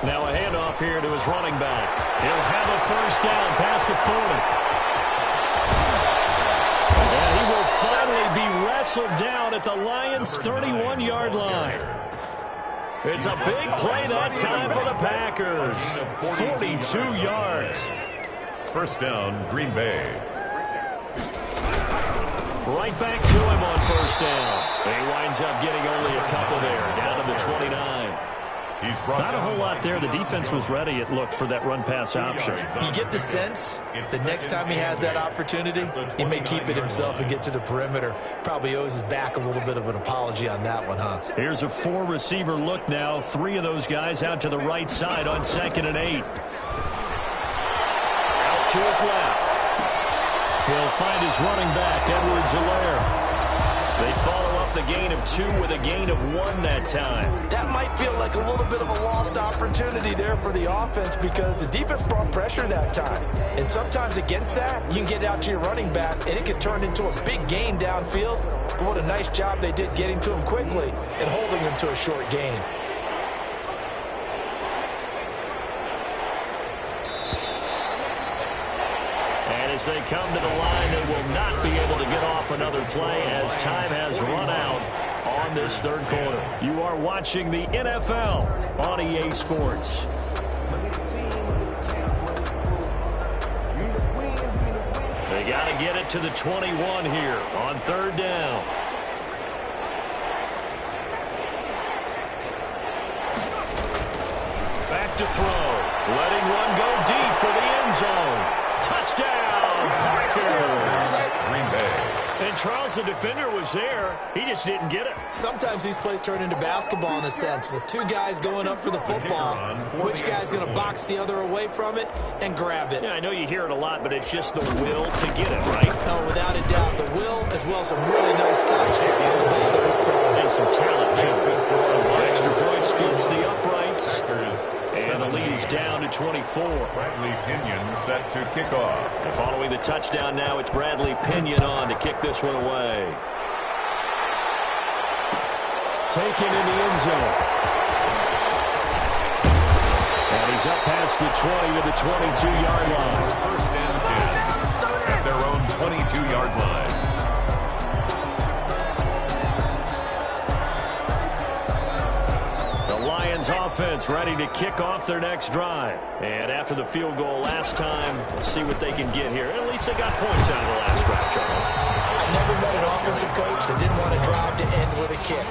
Now a handoff here to his running back. He'll have a 1st down past the 40. And he will finally be wrestled down at the Lions' 31-yard line. It's a big play that time for the Packers. 42 yards. 1st down, Green Bay. Right back to him on 1st down. He winds up getting only a couple there, down to the 29. Not a whole lot there. The defense was ready, it looked, for that run-pass option. You get the sense that next time he has that opportunity, he may keep it himself and get to the perimeter. Probably owes his back a little bit of an apology on that one, huh? Here's a 4-receiver look now. 3 of those guys out to the right side on 2nd and 8. Out to his left. He'll find his running back, Edwards-Helaire. They follow up the gain of 2 with a gain of 1 that time. That might feel like a little bit of a lost opportunity there for the offense because the defense brought pressure that time. And sometimes against that, you can get out to your running back, and it can turn into a big gain downfield. But what a nice job they did getting to him quickly and holding him to a short gain. As they come to the line, they will not be able to get off another play as time has run out on this third quarter. You are watching the NFL on EA Sports. They got to get it to the 21 here on third down. Back to throw. Letting one go deep for the end zone. Touchdown, Packers. Green Bay. And Charles, the defender, was there. He just didn't get it. Sometimes these plays turn into basketball in a sense, with two guys going up for the football. Which guy's going to box the other away from it and grab it? Yeah, I know you hear it a lot, but it's just the will to get it, right? Oh, without a doubt, the will as well as some really nice touch on the ball that was thrown. And some talent, too. Extra point splits the uprights. And the lead is down to 24. Bradley Pinion set to kick off. And following the touchdown now, it's Bradley Pinion on to kick this one away. Taken in the end zone. And he's up past the 20 to the 22-yard line. First and 10 at their own 22-yard line. Offense ready to kick off their next drive. And after the field goal last time, we'll see what they can get here. At least they got points out of the last drive, Charles. I've never met an offensive coach that didn't want to drive to end with a kick.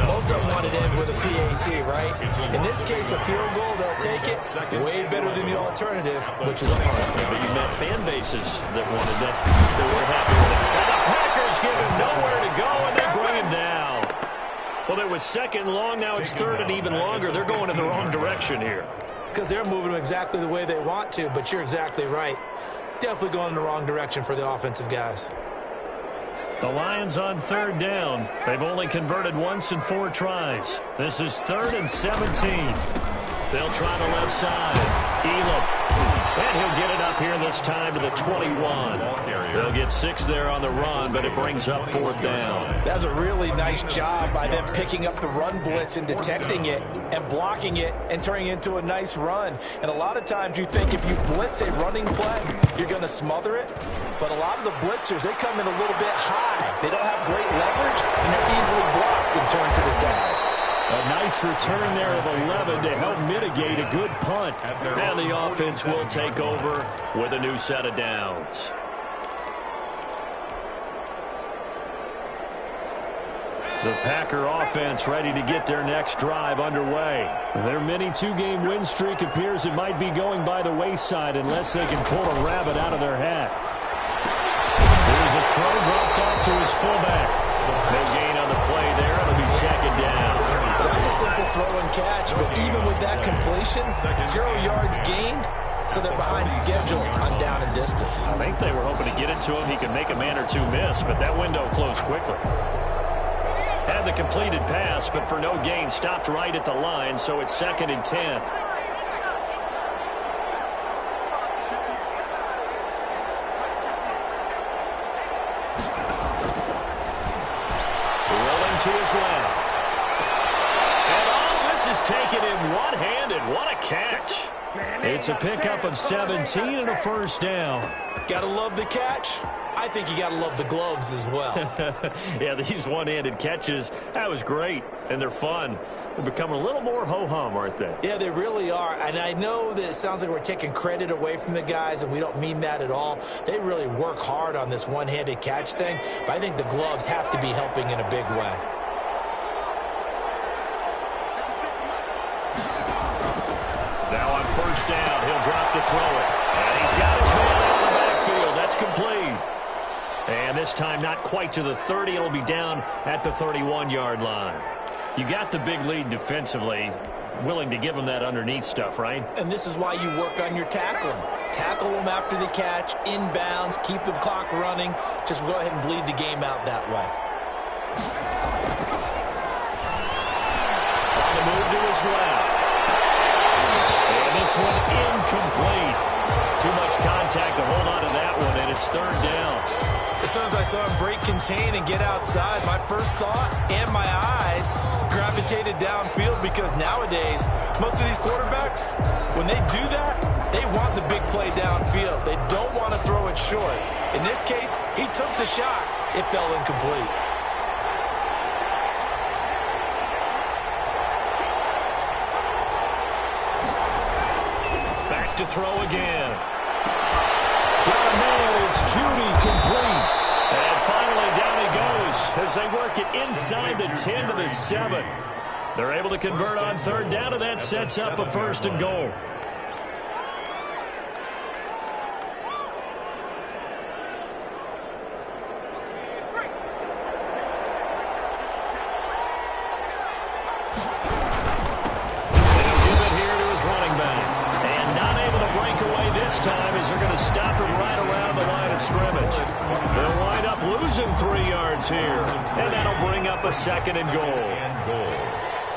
Most of them wanted to end with a PAT, right? In this case, a field goal, they'll take it. Way better than the alternative, which is a punt. But you met fan bases that wanted that. They were happy with it. And the Packers give him nowhere to go, and they bring him down. Well, it was second long. Now it's third and even longer. They're going in the wrong direction here. Because they're moving exactly the way they want to, but you're exactly right. Definitely going in the wrong direction for the offensive guys. The Lions on third down. They've only converted once in 4 tries. This is 3rd and 17. They'll try the left side. Elam. And he'll get it up here this time to the 21. They'll get 6 there on the run, but it brings up 4th down. That's a really nice job by them picking up the run blitz and detecting it and blocking it and turning it into a nice run. And a lot of times you think if you blitz a running play, you're going to smother it. But a lot of the blitzers, they come in a little bit high. They don't have great leverage, and they're easily blocked and turned to the side. A nice return there of 11 to help mitigate a good punt. And the offense will take over with a new set of downs. The Packer offense ready to get their next drive underway. Their mini 2-game win streak appears it might be going by the wayside unless they can pull a rabbit out of their hat. There's a throw dropped off to his fullback. No gain on the play there. It'll be second down. That's a simple throw and catch, but even with that completion, 0 yards gained, so they're behind schedule on down and distance. I think they were hoping to get it to him. He could make a man or two miss, but that window closed quickly. Had the completed pass, but for no gain, stopped right at the line, so it's 2nd and 10. Rolling to his left. Is taken in one-handed. What a catch. It's a pickup of 17 and a first down. Gotta love the catch. I think you gotta love the gloves as well. Yeah, these one-handed catches, that was great, and they're fun. They're becoming a little more ho-hum, aren't they? Yeah, they really are, and I know that it sounds like we're taking credit away from the guys, and we don't mean that at all. They really work hard on this one-handed catch thing, but I think the gloves have to be helping in a big way. Now on first down, he'll drop to throw it. And he's got his man out of the backfield. That's complete. And this time not quite to the 30. It'll be down at the 31-yard line. You got the big lead defensively. Willing to give them that underneath stuff, right? And this is why you work on your tackling. Tackle them after the catch, inbounds, keep the clock running. Just go ahead and bleed the game out that way. On the move to his left. This one incomplete. Too much contact to hold on to that one, and it's 3rd down. As soon as I saw him break contain and get outside, my first thought and my eyes gravitated downfield, because nowadays, most of these quarterbacks, when they do that, they want the big play downfield. They don't want to throw it short. In this case, he took the shot. It fell incomplete. to throw again. Got a man. It's Judy complete. And finally down he goes as they work it inside the 10 to the 7. They're able to convert on third down, and that sets up a 1st and goal. Time as they're going to stop him right around the line of scrimmage. They'll wind up losing 3 yards here, and that'll bring up a 2nd and goal.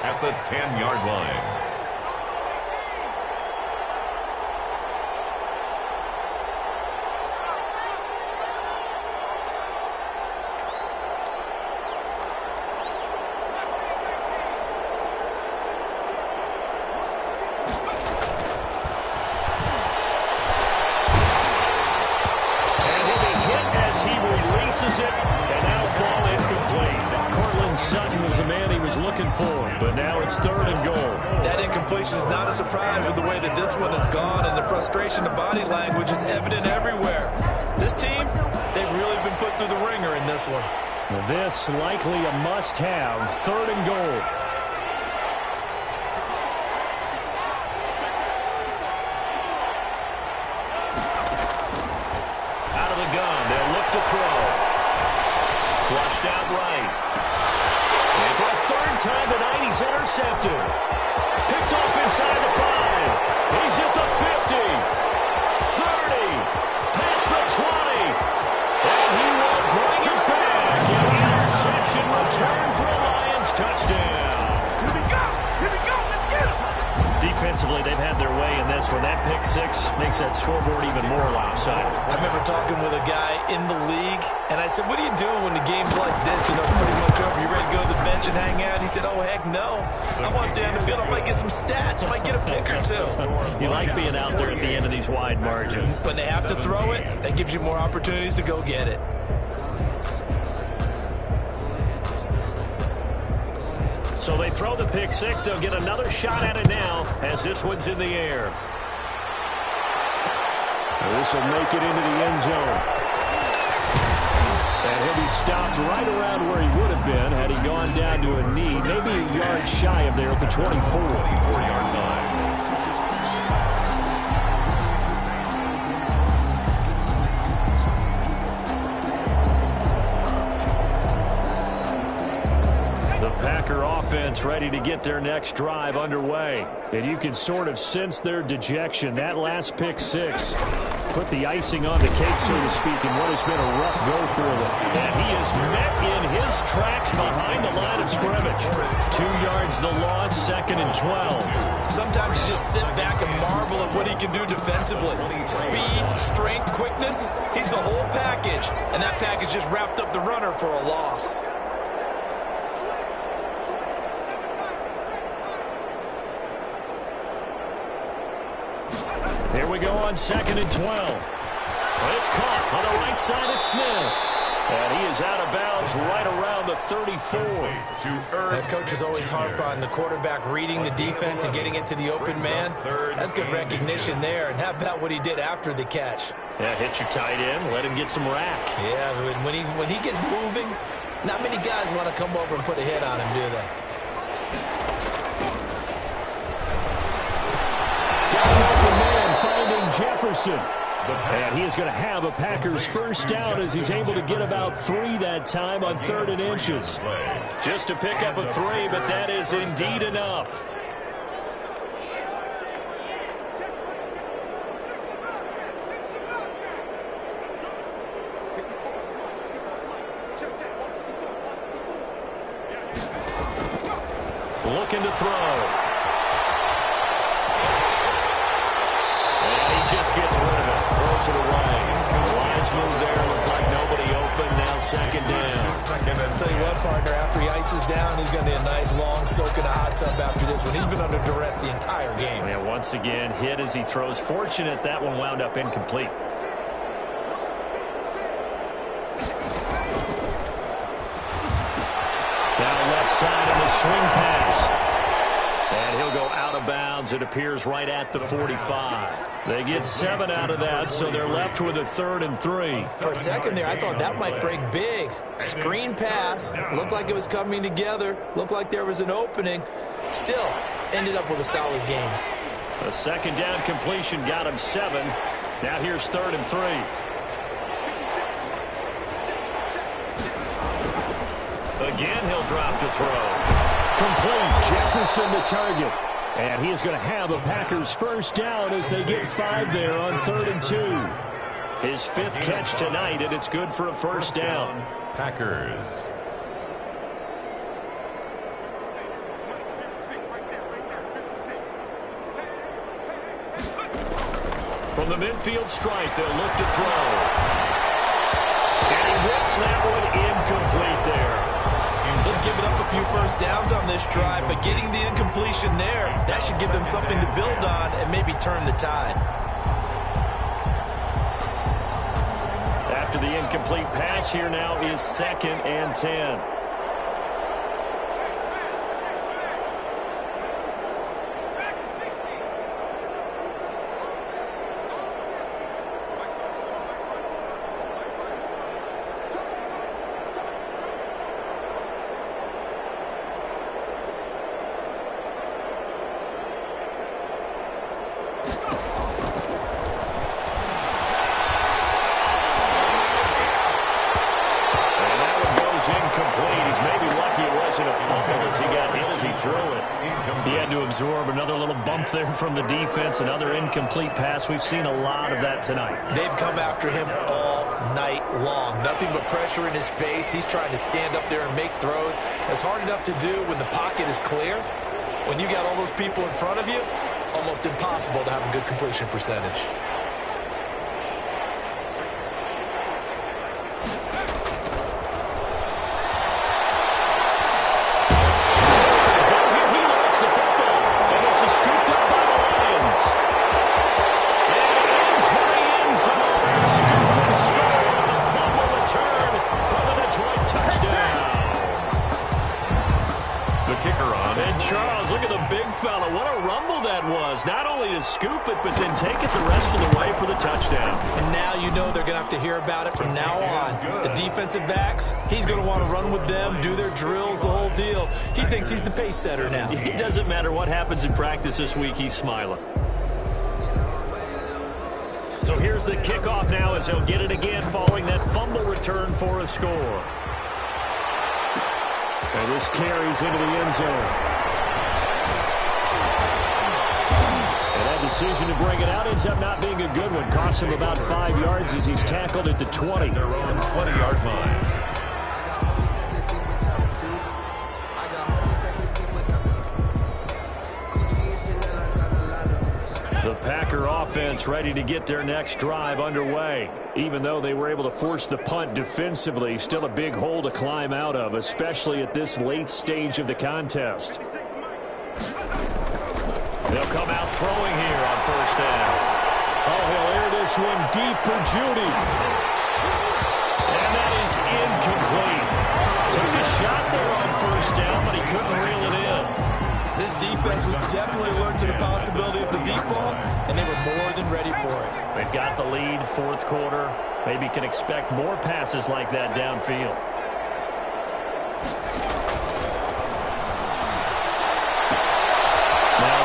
At the 10-yard line. But now it's 3rd and goal. That incompletion is not a surprise with the way that this one has gone, and the frustration of body language is evident everywhere. This team, they've really been put through the ringer in this one. This likely a must-have, 3rd and goal. Out of the gun, they'll look to throw. Flushed out right. And for a 3rd time tonight, he's intercepted. Picked off inside the 5. He's at the 50. 30. Past the 20. And he will bring it back. An interception return for a Lions touchdown. Here we go. Here we go. Let's get him. Defensively, they've had their way in this one. That pick 6 makes that scoreboard even more lopsided. I remember talking with a guy in the league, and I said, what do you do when the game's like this? You know, pretty much over. You ready to go to the bench and hang out? He said, oh, heck no. I want to stay on the field. I might get some stats. I might get a pick or 2. You like being out there at the end of these wide margins. When they have to throw it, that gives you more opportunities to go get it. So they throw the pick 6. They'll get another shot at it now as this one's in the air. This will make it into the end zone. And he'll be stopped right around where he would have been had he gone down to a knee, maybe a yard shy of there at the 24-yard line. Packer offense ready to get their next drive underway. And you can sort of sense their dejection. That last pick 6 put the icing on the cake, so to speak, in what has been a rough go for them. And he is met in his tracks behind the line of scrimmage. 2 yards the loss, 2nd and 12. Sometimes you just sit back and marvel at what he can do defensively. Speed, strength, quickness, he's the whole package. And that package just wrapped up the runner for a loss. Here we go on 2nd and 12. It's caught on the right side of Smith. And he is out of bounds right around the 34. That coaches always harp on the quarterback reading the defense and getting into the open man. That's good recognition there. And how about what he did after the catch? Yeah, hit your tight end, let him get some rack. Yeah, when he gets moving, not many guys want to come over and put a hit on him, do they? Finding Jefferson. And he is going to have a Packers first down as he's able to get about 3 that time on 3rd and inches. Just to pick up a 3, but that is indeed enough. Looking to throw. Just gets rid of it, throws it away. The Lions move there, look like nobody open, now 2nd down. I'll tell you what, partner, after he ices down, he's going to need a nice long soak in a hot tub after this one. He's been under duress the entire game. Yeah, once again, hit as he throws. Fortunate that one wound up incomplete. Down left side of the swing pass. And he'll go out of bounds downs, it appears, right at the 45. They get 7 out of that, so they're left with a 3rd and 3. For a second there, I thought that might break big. Screen pass, looked like it was coming together, looked like there was an opening. Still, ended up with a solid gain. A 2nd down completion got him 7. Now here's 3rd and 3. Again, he'll drop to throw. Complete. Jefferson the target. And he is going to have a Packers first down as they get 5 there on 3rd and 2. His 5th catch tonight, and it's good for a first down. Packers. From the midfield stripe, they'll look to throw. And he whips that one incomplete there. They've given up a few first downs on this drive, but getting the incompletion there, that should give them something to build on and maybe turn the tide. After the incomplete pass, here now is 2nd and 10. Incomplete. He's maybe lucky it wasn't a fumble as he got hit as he threw it. He had to absorb another little bump there from the defense, another incomplete pass. We've seen a lot of that tonight. They've come after him all night long. Nothing but pressure in his face. He's trying to stand up there and make throws. It's hard enough to do when the pocket is clear. When you got all those people in front of you, almost impossible to have a good completion percentage. Not only to scoop it, but then take it the rest of the way for the touchdown. And now you know they're going to have to hear about it from now on. The defensive backs, he's going to want to run with them, do their drills, the whole deal. He thinks he's the pace setter now. It doesn't matter what happens in practice this week, he's smiling. So here's the kickoff now as he'll get it again following that fumble return for a score. And this carries into the end zone. Decision to bring it out ends up not being a good one. Costs him about 5 yards as he's tackled at the 20. Their own 20-yard line. The Packer offense ready to get their next drive underway. Even though they were able to force the punt defensively, still a big hole to climb out of, especially at this late stage of the contest. They'll come out throwing here on first down. Oh, he'll air this one deep for Judy. And that is incomplete. Took a shot there on first down, but he couldn't reel it in. This defense was definitely alert to the possibility of the deep ball, and they were more than ready for it. They've got the lead, 4th quarter. Maybe can expect more passes like that downfield.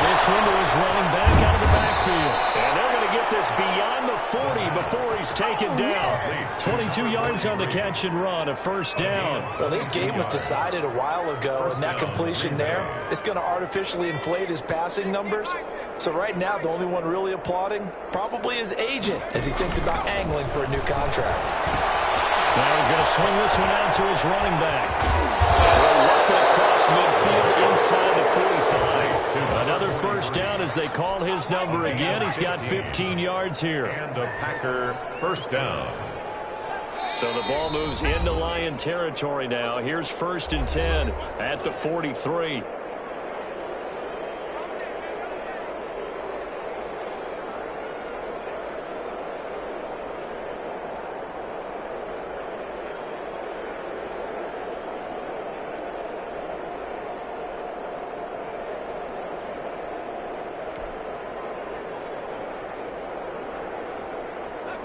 This window is running back out of the backfield. And they're going to get this beyond the 40 before he's taken down. 22 yards on the catch and run, a first down. Well, this game was decided a while ago, and that completion there is going to artificially inflate his passing numbers. So right now, the only one really applauding probably his agent as he thinks about angling for a new contract. Now he's going to swing this one out to his running back. Working across midfield inside the 45. Another first down as they call his number again. He's got 15 yards here. And a Packer first down. So the ball moves into Lion territory now. Here's 1st and 10 at the 43.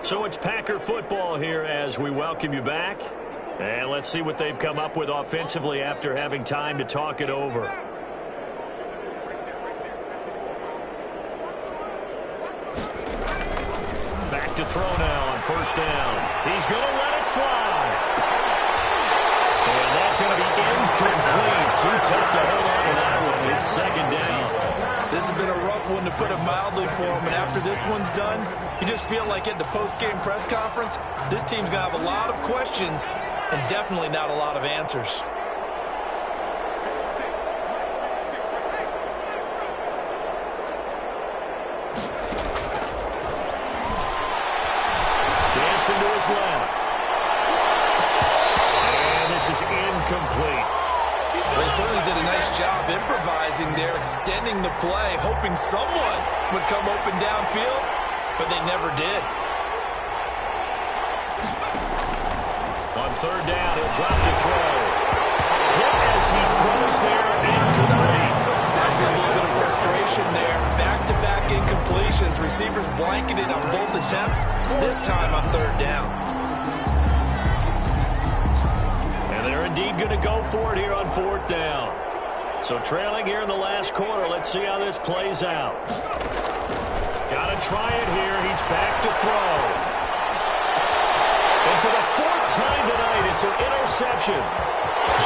So it's Packer football here as we welcome you back. And let's see what they've come up with offensively after having time to talk it over. Back to throw now on first down. He's going to let it fly. And that's going to be incomplete. Too tough to hold on to that one. It's second down. This has been a rough one, to put it mildly, for him. And after this one's done, you just feel like at the post-game press conference, this team's going to have a lot of questions and definitely not a lot of answers. Dancing to his left. And this is incomplete. They certainly did a nice job improvising there, extending the play, hoping someone would come open downfield, but they never did. On third down, he'll drop to throw. Hit as he throws there, incomplete. There's been a little bit of frustration there. Back-to-back incompletions. Receivers blanketed on both attempts, this time on third down. They're indeed going to go for it here on fourth down. So trailing here in the last quarter. Let's see how this plays out. Got to try it here. He's back to throw. And for the fourth time tonight, it's an interception.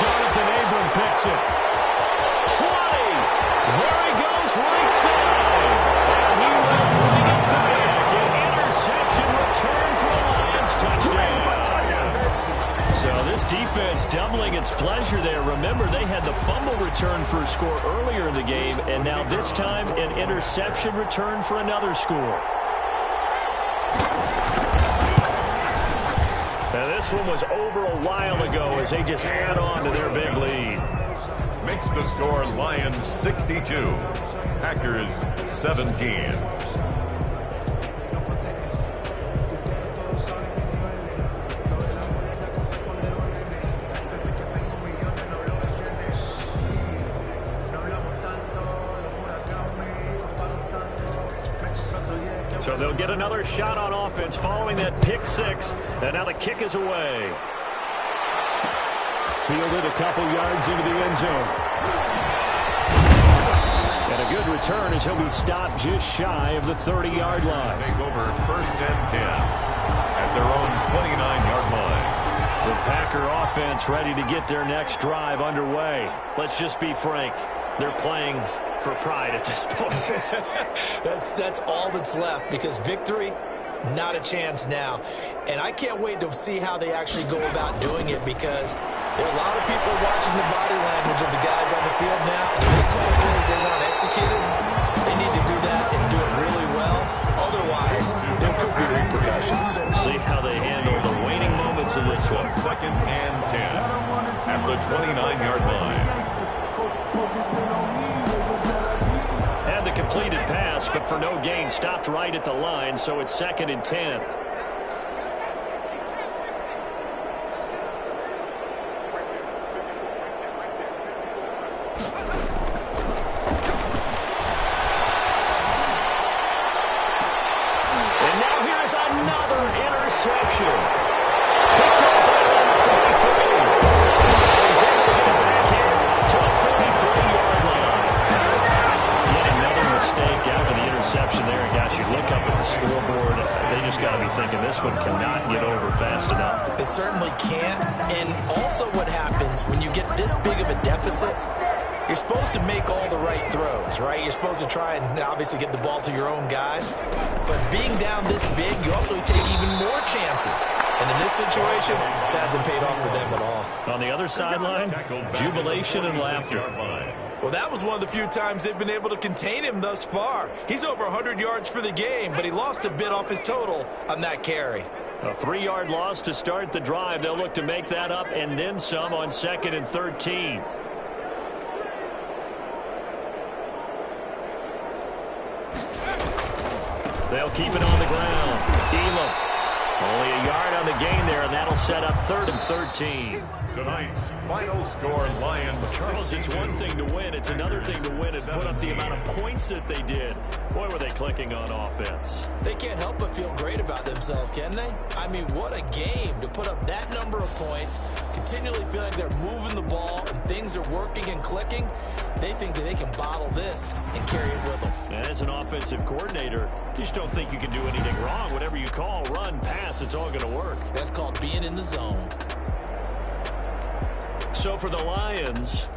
Jonathan Abram picks it. 20. There he goes, right side. And he will bring it back. An interception return for a Lions touchdown. So this defense doubling its pleasure there. Remember, they had the fumble return for a score earlier in the game, and now this time an interception return for another score. Now this one was over a while ago as they just add on to their big lead. Makes the score Lions 62, Packers 17. So they'll get another shot on offense following that pick six. And now the kick is away. Fielded a couple yards into the end zone. And a good return as he'll be stopped just shy of the 30-yard line. Take over first and 10 at their own 29-yard line. The Packer offense ready to get their next drive underway. Let's just be frank. They're playing for pride at this point. That's all that's left, because victory, not a chance now. And I can't wait to see how they actually go about doing it, because there are a lot of people watching the body language of the guys on the field now. And if they call plays they want executed, they need to do that and do it really well. Otherwise, there could be repercussions. See how they handle the waning moments of this one. Second and 10 at the 29-yard line. Had the completed pass, but for no gain, stopped right at the line, so it's second and 10. And now here's another interception. Picked off right on the 33. He's able to get it back here to the 33-yard line. Yet another mistake after the interception there. And gosh, you look up at the scoreboard, they just got to be thinking this one cannot get over fast enough. It certainly can't. And also what happens when you get this big of a deficit, you're supposed to make all the right throws, right? You're supposed to try and obviously get the ball to your own guys. But being down this big, you also take even more chances. And in this situation, that hasn't paid off for them at all. On the other sideline, jubilation and laughter. Well, that was one of the few times they've been able to contain him thus far. He's over 100 yards for the game, but he lost a bit off his total on that carry. A 3-yard loss to start the drive. They'll look to make that up and then some on second and 13. They'll keep it on the ground. Elam only a yard on the gain there, and that'll set up 3rd and 13. Tonight's final score, Lions. Charles, it's one thing to win. It's another thing to win and put up the amount of points that they did. Boy, were they clicking on offense. They can't help but feel great about themselves, can they? I mean, what a game to put up that number of points, continually feel like they're moving the ball and things are working and clicking. They think that they can bottle this and carry it with them. And as an offensive coordinator, you just don't think you can do anything wrong. Whatever you call, run, pass, it's all going to work. That's called being in the zone. So for the Lions,